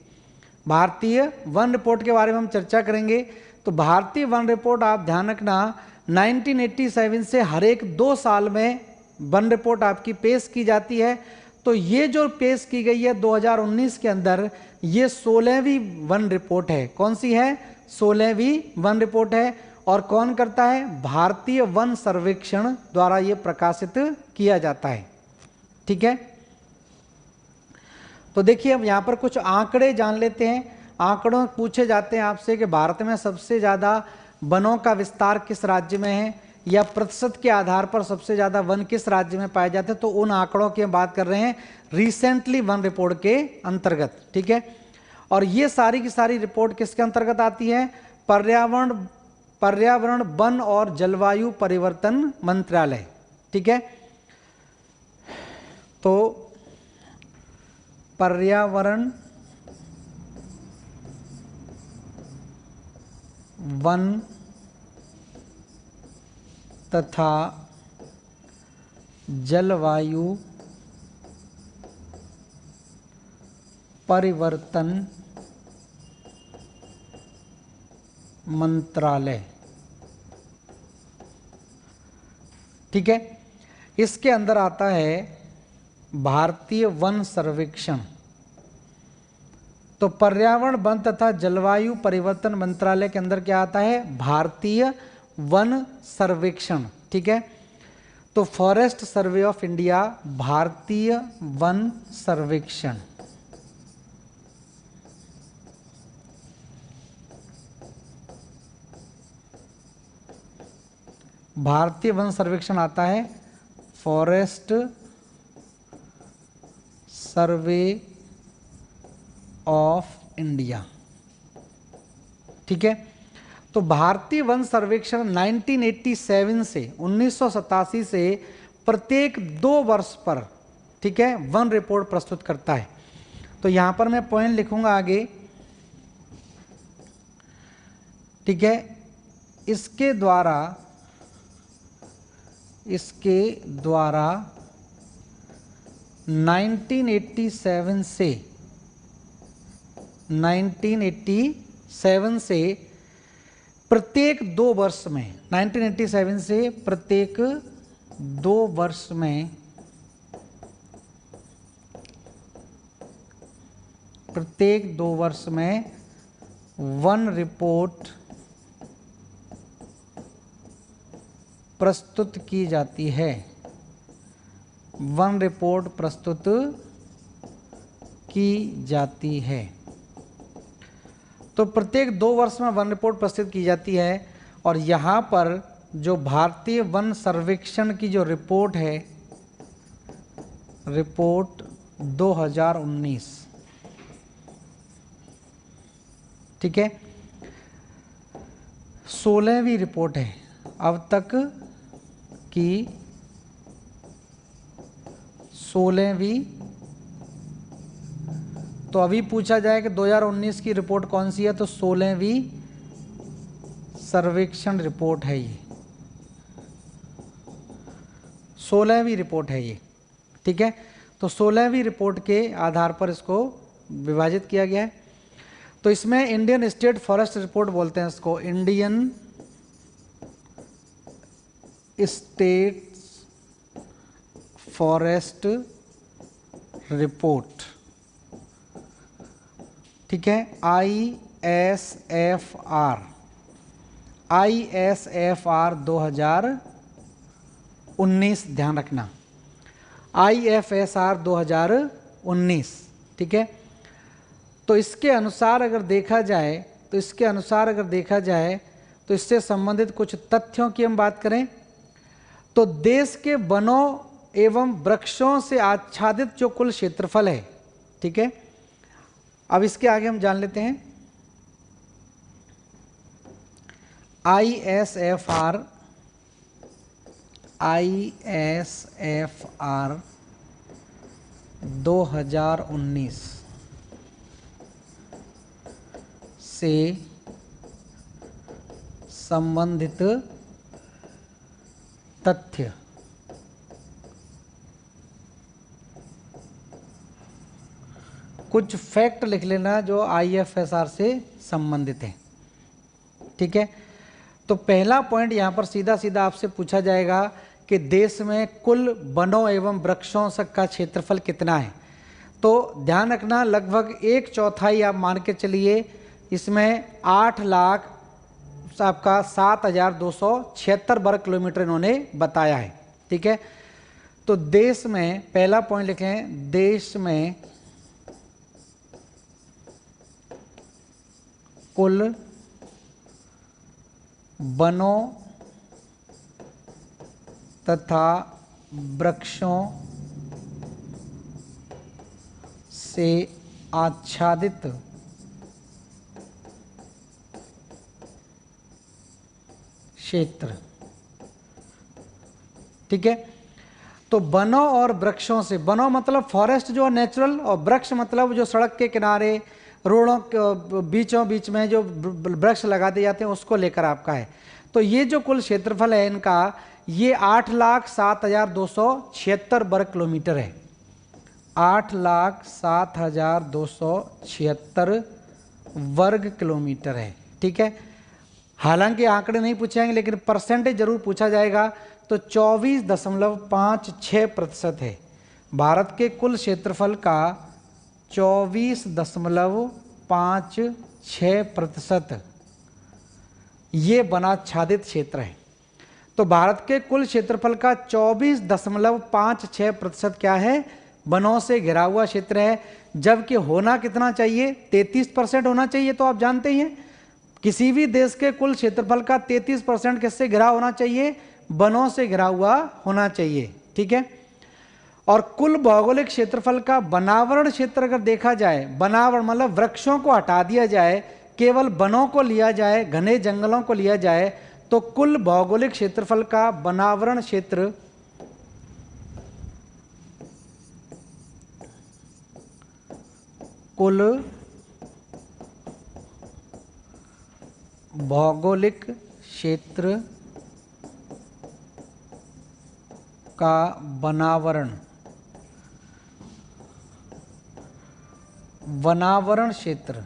भारतीय वन रिपोर्ट के बारे में हम चर्चा करेंगे। तो भारतीय वन रिपोर्ट आप ध्यान रखना 1987 से हर एक 2 साल में वन रिपोर्ट आपकी पेश की जाती है। तो ये जो पेश की गई है 2019 के अंदर, ये 16वीं वन रिपोर्ट है। कौन सी है, 16वीं वन रिपोर्ट है। और कौन करता है, भारतीय वन सर्वेक्षण द्वारा ये प्रकाशित किया जाता है। ठीक है। तो देखिए अब यहाँ पर कुछ आंकड़े जान लेते हैं। आंकड़ों पूछे जाते हैं आपसे कि भारत में सबसे ज़्यादा वनों का विस्तार किस राज्य में है, या प्रतिशत के आधार पर सबसे ज़्यादा वन किस राज्य में पाए जाते हैं। तो उन आंकड़ों की हम बात कर रहे हैं रिसेंटली वन रिपोर्ट के अंतर्गत। ठीक है। और ये सारी की सारी रिपोर्ट किसके अंतर्गत आती है, पर्यावरण वन और जलवायु परिवर्तन मंत्रालय। ठीक है। तो पर्यावरण वन तथा जलवायु परिवर्तन मंत्रालय। ठीक है, इसके अंदर आता है भारतीय वन सर्वेक्षण। तो पर्यावरण वन तथा जलवायु परिवर्तन मंत्रालय के अंदर क्या आता है? भारतीय वन सर्वेक्षण। ठीक है, तो फॉरेस्ट सर्वे ऑफ इंडिया, भारतीय वन सर्वेक्षण। भारतीय वन सर्वेक्षण आता है फॉरेस्ट सर्वे ऑफ इंडिया। ठीक है, तो भारतीय वन सर्वेक्षण 1987 से 1987 से प्रत्येक 2 वर्ष पर, ठीक है, वन रिपोर्ट प्रस्तुत करता है। तो यहां पर मैं पॉइंट लिखूंगा आगे। ठीक है, इसके द्वारा 1987 से प्रत्येक 2 वर्ष में, 1987 से प्रत्येक 2 वर्ष में, प्रत्येक 2 वर्ष में वन रिपोर्ट प्रस्तुत की जाती है। वन रिपोर्ट प्रस्तुत की जाती है। तो प्रत्येक 2 वर्ष में वन रिपोर्ट प्रस्तुत की जाती है। और यहाँ पर जो भारतीय वन सर्वेक्षण की जो रिपोर्ट है, रिपोर्ट 2019, ठीक है, 16वीं रिपोर्ट है अब तक की, 16वीं। तो अभी पूछा जाए कि 2019 की रिपोर्ट कौन सी है, तो 16वीं सर्वेक्षण रिपोर्ट है ये, 16वीं रिपोर्ट है ये। ठीक है, तो 16वीं रिपोर्ट के आधार पर इसको विभाजित किया गया है। तो इसमें इंडियन स्टेट फॉरेस्ट रिपोर्ट बोलते हैं इसको, इंडियन स्टेट फॉरेस्ट रिपोर्ट। ठीक है, ISFR 2019, ध्यान रखना, IFSR 2019। ठीक है, तो इसके अनुसार अगर देखा जाए, तो इससे संबंधित कुछ तथ्यों की हम बात करें तो देश के वनों एवं वृक्षों से आच्छादित जो कुल क्षेत्रफल है, ठीक है, अब इसके आगे हम जान लेते हैं। ISFR 2019 से संबंधित तथ्य। कुछ फैक्ट लिख लेना जो IFSR से संबंधित है। ठीक है, तो पहला पॉइंट यहां पर सीधा सीधा आपसे पूछा जाएगा कि देश में कुल वनों एवं वृक्षों का क्षेत्रफल कितना है। तो ध्यान रखना, लगभग 1/4 आप मान के चलिए, इसमें 8,00,000 आपका 7,276 वर्ग किलोमीटर इन्होंने बताया है। ठीक है, तो देश में, पहला पॉइंट लिखें, देश में कुल वनों तथा वृक्षों से आच्छादित क्षेत्र। ठीक है, तो वनों और वृक्षों से, वनों मतलब फॉरेस्ट जो नेचुरल, और वृक्ष मतलब जो सड़क के किनारे, रोडों के बीचों बीच में जो वृक्ष लगा दिए जाते हैं, उसको लेकर आपका है। तो ये जो कुल क्षेत्रफल है इनका, ये 8,07,276 वर्ग किलोमीटर है। 8,07,276 वर्ग किलोमीटर है। ठीक है, हालांकि आंकड़े नहीं पूछे जाएंगे लेकिन परसेंटेज जरूर पूछा जाएगा। तो 24.56% है। भारत के कुल क्षेत्रफल का 24.56% ये वनाच्छादित क्षेत्र है। तो भारत के कुल क्षेत्रफल का 24.56% क्या है, वनों से घिरा हुआ क्षेत्र है। जबकि होना कितना चाहिए, 33% होना चाहिए। तो आप जानते ही हैं किसी भी देश के कुल क्षेत्रफल का 33% किससे घिरा होना चाहिए, वनों से घिरा हुआ होना चाहिए। ठीक है, और कुल भौगोलिक क्षेत्रफल का वनावरण क्षेत्र अगर देखा जाए, वनावरण मतलब वृक्षों को हटा दिया जाए, केवल वनों को लिया जाए, घने जंगलों को लिया जाए, तो कुल भौगोलिक क्षेत्रफल का वनावरण क्षेत्र कुल भौगोलिक क्षेत्र का वनावरण क्षेत्र,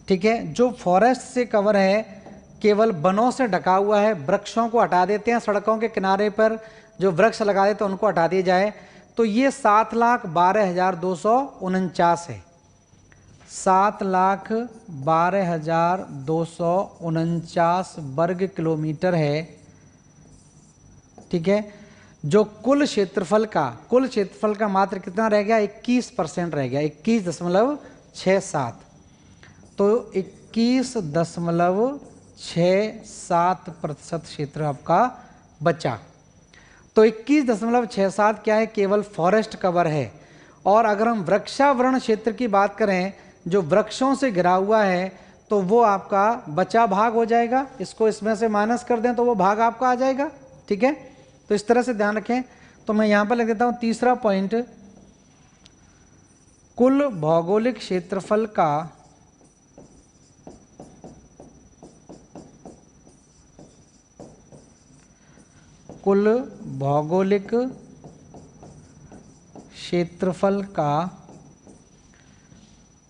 ठीक है, जो फॉरेस्ट से कवर है, केवल वनों से ढका हुआ है, वृक्षों को हटा देते हैं, सड़कों के किनारे पर जो वृक्ष लगा देते हैं उनको हटा दिए जाए, तो ये 7,12,249 है। 7,12,249 वर्ग किलोमीटर है। ठीक है, जो कुल क्षेत्रफल का मात्र कितना रह गया, 21% रह गया, 21.67। तो 21.67% क्षेत्र आपका बचा। तो 21.67 क्या है, केवल फॉरेस्ट कवर है। और अगर हम वृक्षावरण क्षेत्र की बात करें, जो वृक्षों से घिरा हुआ है, तो वो आपका बचा भाग हो जाएगा। इसको इसमें से माइनस कर दें तो वो भाग आपका आ जाएगा। ठीक है, तो इस तरह से ध्यान रखें। तो मैं यहां पर लिख देता हूं तीसरा पॉइंट, कुल भौगोलिक क्षेत्रफल का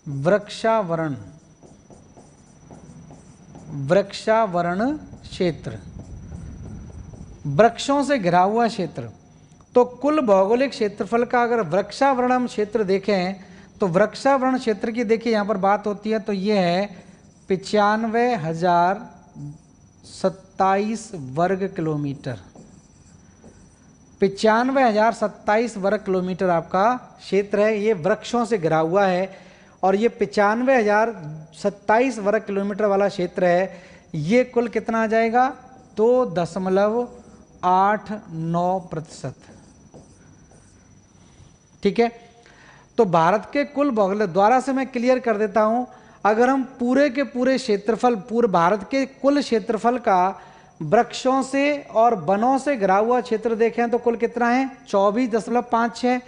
वृक्षावरण क्षेत्र, वृक्षों से घिरा हुआ क्षेत्र। तो कुल भौगोलिक क्षेत्रफल का अगर वृक्षावरण हम क्षेत्र देखें, तो वृक्षावरण क्षेत्र की देखिए यहां पर बात होती है, तो यह है 95,027 वर्ग किलोमीटर। 95,027 वर्ग किलोमीटर आपका क्षेत्र है, ये वृक्षों से घिरा हुआ है। और ये 95,027 वर्ग किलोमीटर वाला क्षेत्र है, ये कुल कितना आ जाएगा, 2.89%। ठीक है, तो भारत के कुल भौगोलिक, द्वारा से मैं क्लियर कर देता हूं, अगर हम पूरे के पूरे क्षेत्रफल, पूरे भारत के कुल क्षेत्रफल का वृक्षों से और वनों से घिरा हुआ क्षेत्र देखें तो कुल कितना है, 24.56।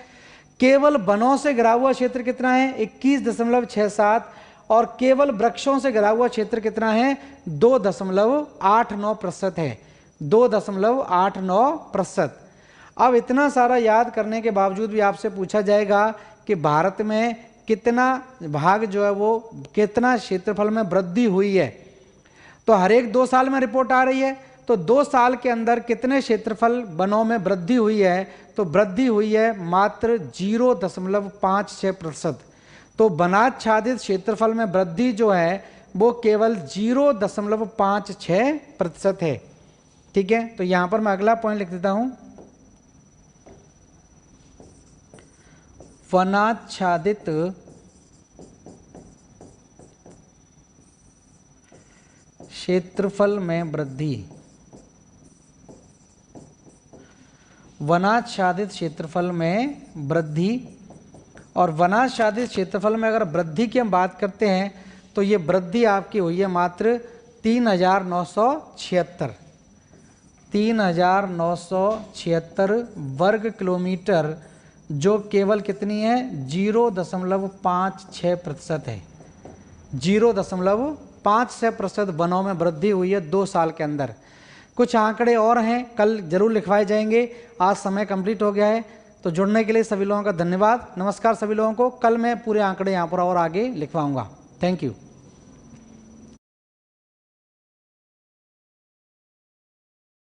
केवल वनों से घिरा हुआ क्षेत्र कितना है, 21.67। और केवल वृक्षों से घिरा हुआ क्षेत्र कितना है, 2.89% है, 2.89%। अब इतना सारा याद करने के बावजूद भी आपसे पूछा जाएगा कि भारत में कितना भाग जो है वो कितना क्षेत्रफल में वृद्धि हुई है। तो हर एक 2 साल में रिपोर्ट आ रही है, तो 2 साल के अंदर कितने क्षेत्रफल वनों में वृद्धि हुई है, तो वृद्धि हुई है मात्र 0.56%। तो वनाच्छादित क्षेत्रफल में वृद्धि जो है वो केवल 0.56% है। ठीक है, तो यहां पर मैं अगला पॉइंट लिख देता हूं, वनाच्छादित क्षेत्रफल में वृद्धि, वनाच्छादित क्षेत्रफल में वृद्धि। और वनाच्छादित क्षेत्रफल में अगर वृद्धि की हम बात करते हैं तो ये वृद्धि आपकी हुई है मात्र 3,976 वर्ग किलोमीटर, जो केवल कितनी है, 0.56% है। 0.56% वनों में वृद्धि हुई है 2 साल के अंदर। कुछ आंकड़े और हैं, कल जरूर लिखवाए जाएंगे। आज समय कंप्लीट हो गया है, तो जुड़ने के लिए सभी लोगों का धन्यवाद। नमस्कार सभी लोगों को। कल मैं पूरे आंकड़े यहाँ पर और आगे लिखवाऊंगा। Thank you.